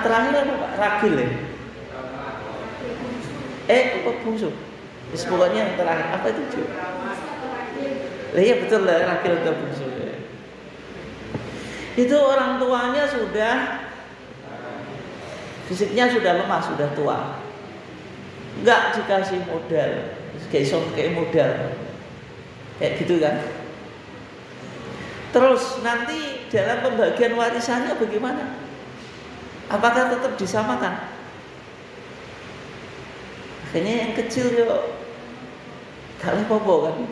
terakhir apa Pak? Ragil ya? Apa bungsu? Pokoknya yang terakhir apa itu? Iya betul lah, ragil atau bungsu. Itu orang tuanya sudah fisiknya sudah lemah, sudah tua. Enggak dikasih modal, kayak modal. Kayak gitu kan? Terus nanti dalam pembagian warisannya bagaimana? Apakah tetap disamakan? Akhirnya yang kecil yuk gak apa-apa kan.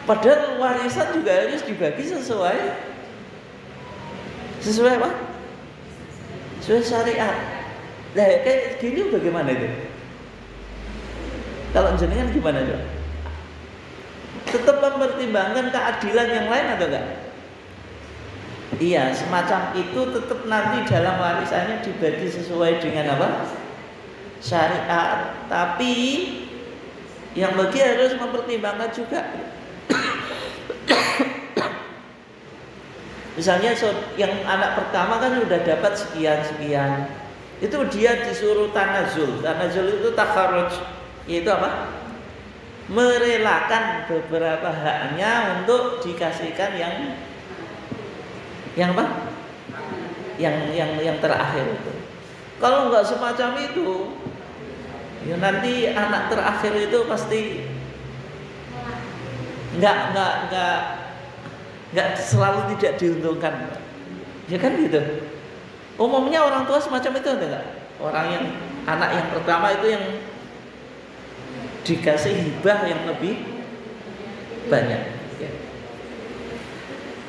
Padahal warisan juga harus dibagi sesuai apa? Sesuai syariat. Nah kayak gini bagaimana itu? Kalau jenengan gimana tuh? Tetap mempertimbangkan keadilan yang lain atau enggak? Iya, semacam itu tetap nanti dalam warisannya dibagi sesuai dengan apa? Syariat. Tapi yang bagi harus mempertimbangkan juga. Misalnya yang anak pertama kan sudah dapat sekian, itu dia disuruh tanazul. Tanazul itu takharuj, yaitu apa? Merelakan beberapa haknya untuk dikasihkan yang apa? Yang terakhir itu. Kalau enggak semacam itu, ya nanti anak terakhir itu pasti enggak selalu tidak diuntungkan. Ya kan gitu. Umumnya orang tua semacam itu ada enggak? Anak yang pertama itu yang dikasih hibah yang lebih banyak. Ya.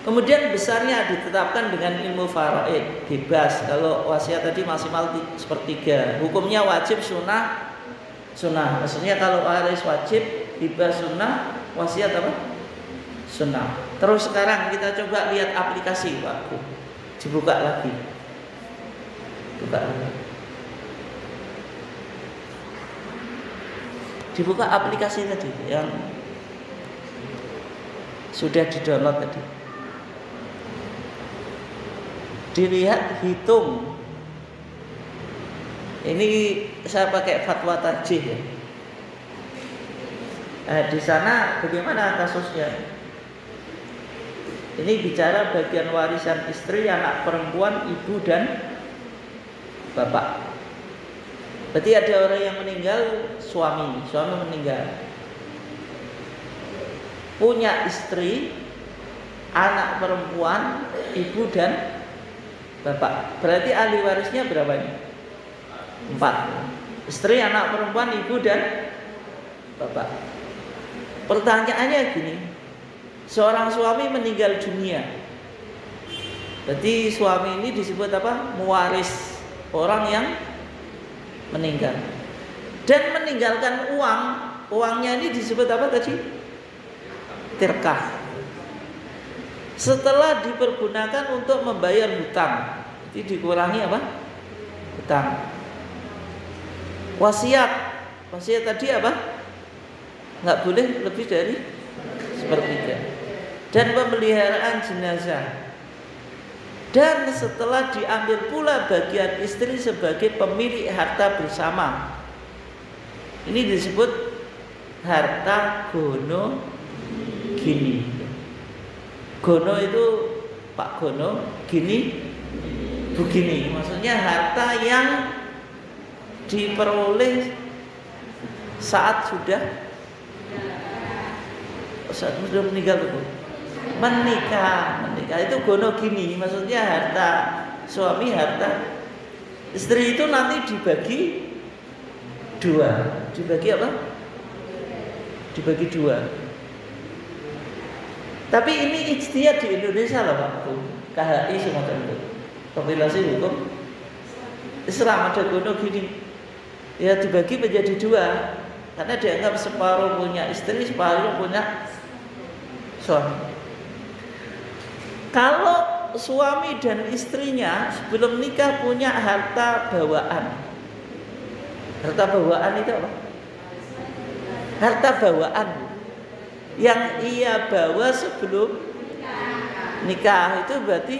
Kemudian besarnya ditetapkan dengan ilmu faraid, bebas. Kalau wasiat tadi maksimal sepertiga. Hukumnya wajib, sunnah. Maksudnya kalau waris wajib, hibah sunnah, wasiat apa? Sunnah. Terus sekarang kita coba lihat aplikasi Pak. Dibuka lagi. Buka lagi. Dibuka aplikasi tadi yang sudah di-download tadi. Dilihat, hitung. Ini saya pakai Fatwa Tarjih ya. Di sana bagaimana kasusnya? Ini bicara bagian warisan istri, anak perempuan, ibu dan bapak. Berarti ada orang yang meninggal, suami meninggal, punya istri, anak perempuan, ibu dan bapak. Berarti ahli warisnya berapa ini? 4. Istri, anak perempuan, ibu dan bapak. Pertanyaannya gini, seorang suami meninggal dunia, berarti suami ini disebut apa? Mewaris orang yang meninggal. Dan meninggalkan uang, uangnya ini disebut apa tadi? Tirkah. Setelah dipergunakan untuk membayar hutang, jadi dikurangi apa? Hutang. Wasiat, wasiat tadi apa? Nggak boleh lebih dari 1/3. Dan pemeliharaan jenazah. Dan setelah diambil pula bagian istri sebagai pemilik harta bersama. Ini disebut harta gono gini. Gono itu Pak Gono, gini begini. Maksudnya harta yang diperoleh saat sudah meninggal itu. Menikah itu gono gini. Maksudnya harta suami, harta istri itu nanti dibagi 2. Dibagi apa? Dibagi 2. Tapi ini ijtihad di Indonesia loh Pak. KHI semacam itu. Kompilasi hukum Islam ada gono gini. Ya dibagi menjadi 2. Karena dianggap separuh punya istri, separuh punya suami. Kalau suami dan istrinya sebelum nikah punya harta bawaan. Harta bawaan itu apa? Harta bawaan yang ia bawa sebelum nikah itu berarti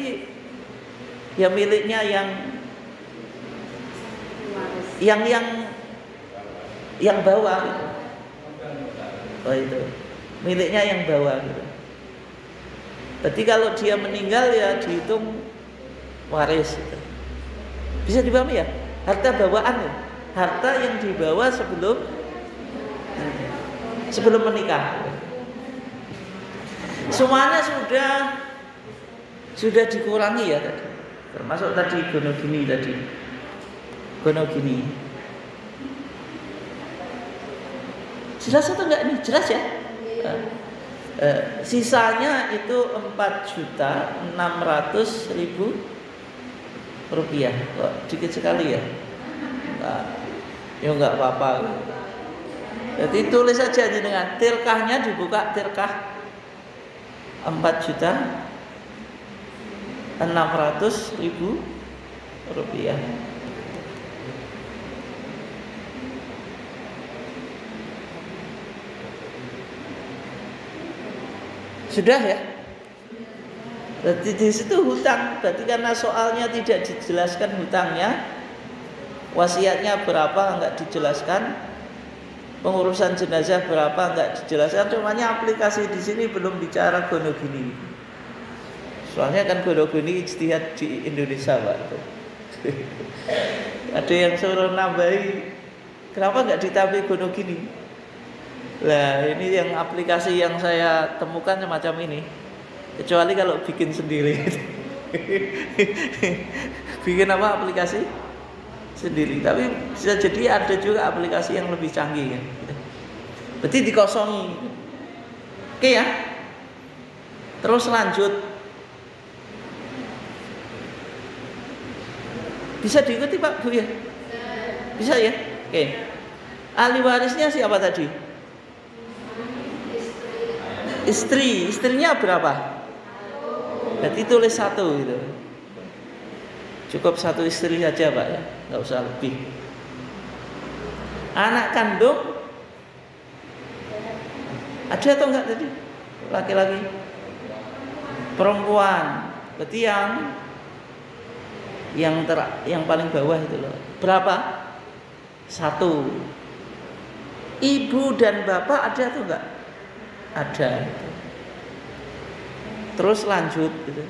ya miliknya yang bawa gitu. Oh itu miliknya yang bawa gitu. Berarti kalau dia meninggal ya dihitung waris gitu. Bisa dipahami ya? Harta bawaan ya? Harta yang dibawa sebelum menikah. Semuanya sudah dikurangi ya tadi. Termasuk tadi gono gini tadi. Gono gini. Jelas atau enggak ini? Jelas ya? Sisanya itu 4.600.000 rupiah. Kok dikit sekali ya? Ya enggak apa-apa. Jadi tulis saja dengan tirkahnya dibuka tirkah 4.600.000 rupiah. Sudah ya? Berarti di situ hutang. Berarti karena soalnya tidak dijelaskan hutangnya, wasiatnya berapa enggak dijelaskan, pengurusan jenazah berapa enggak dijelaskan. Cumanya aplikasi di sini belum bicara gono gini. Soalnya kan gono gini ijtihad di Indonesia Pak. Ada yang suruh nambahi, kenapa enggak ditambah gono gini? Lah ini yang aplikasi yang saya temukan semacam ini. Kecuali kalau bikin sendiri. Bikin apa aplikasi sendiri. Tapi bisa jadi ada juga aplikasi yang lebih canggih kan. Berarti dikosongi. Oke ya. Terus lanjut. Bisa diikuti Pak Bu ya? Bisa ya? Oke. Ahli warisnya siapa tadi? Istrinya berapa? Berarti tulis 1 gitu. Cukup 1 istri saja Pak ya, nggak usah lebih. Anak kandung ada atau enggak tadi? Laki-laki, perempuan. Berarti yang paling bawah itu loh. Berapa? 1. Ibu dan bapak ada atau enggak? Ada. Terus lanjut gitu.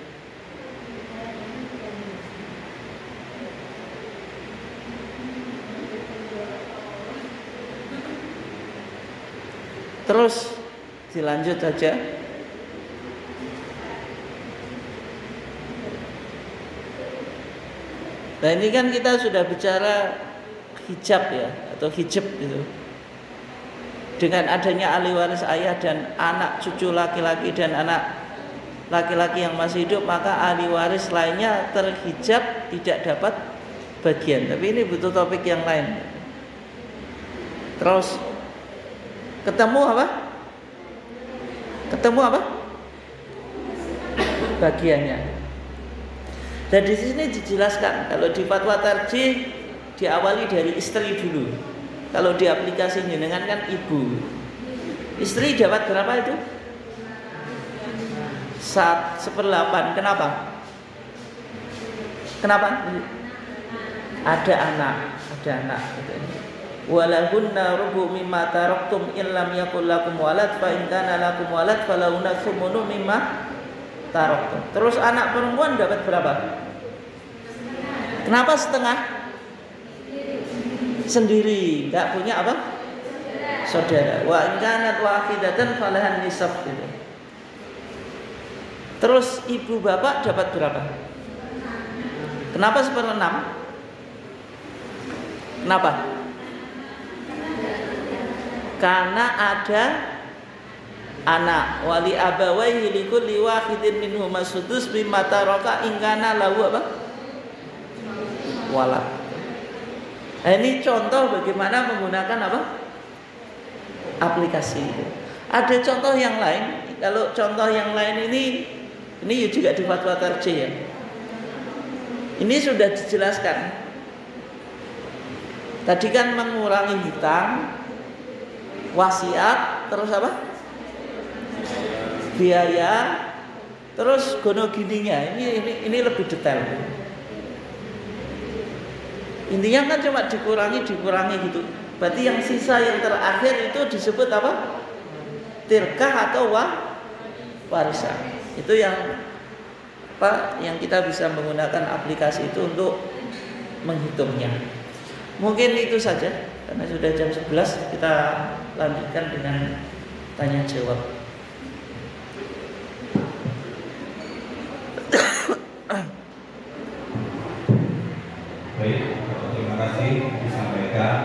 Terus dilanjut saja. Nah ini kan kita sudah bicara terhijab ya, atau hijab gitu. Dengan adanya ahli waris ayah dan anak cucu laki-laki dan anak laki-laki yang masih hidup, maka ahli waris lainnya terhijab, tidak dapat bagian. Tapi ini butuh topik yang lain. Terus ketemu apa? Ketemu apa? Bagiannya. Dan di sini dijelaskan kalau di fatwa tarjih diawali dari istri dulu. Kalau di aplikasi jenengan kan ibu. Istri dapat berapa itu? 1/8. Kenapa? Kenapa? Ada anak. Walahunna rubu mimma taraktum in lam yakul lakum walad fa in kana lakum walad falahunna tsumunu mimma taraktum. Terus anak perempuan dapat berapa? Kenapa setengah? Sendiri, enggak punya apa? Saudara. Wa in kanat wahidatan falahan nisab itu. Terus ibu bapak dapat berapa? Kenapa 1/6? Kenapa? Karena ada anak. Wali abawaihi likulli wahidin minhuma sudus mimma taraka in kana lahu apa? Walad. Nah, ini contoh bagaimana menggunakan apa? Aplikasi itu. Ada contoh yang lain. Kalau contoh yang lain ini juga di fatwa tarjih ya. Ini sudah dijelaskan. Tadi kan mengurangi hutang, wasiat, terus apa? Biaya, terus gono gininya. Ini lebih detail. Intinya kan cuma dikurangi gitu. Berarti yang sisa yang terakhir itu disebut apa? Tirkah atau warisan. Itu yang yang kita bisa menggunakan aplikasi itu untuk menghitungnya. Mungkin itu saja karena sudah jam 11, kita lanjutkan dengan tanya jawab. Baik, terima kasih disampaikan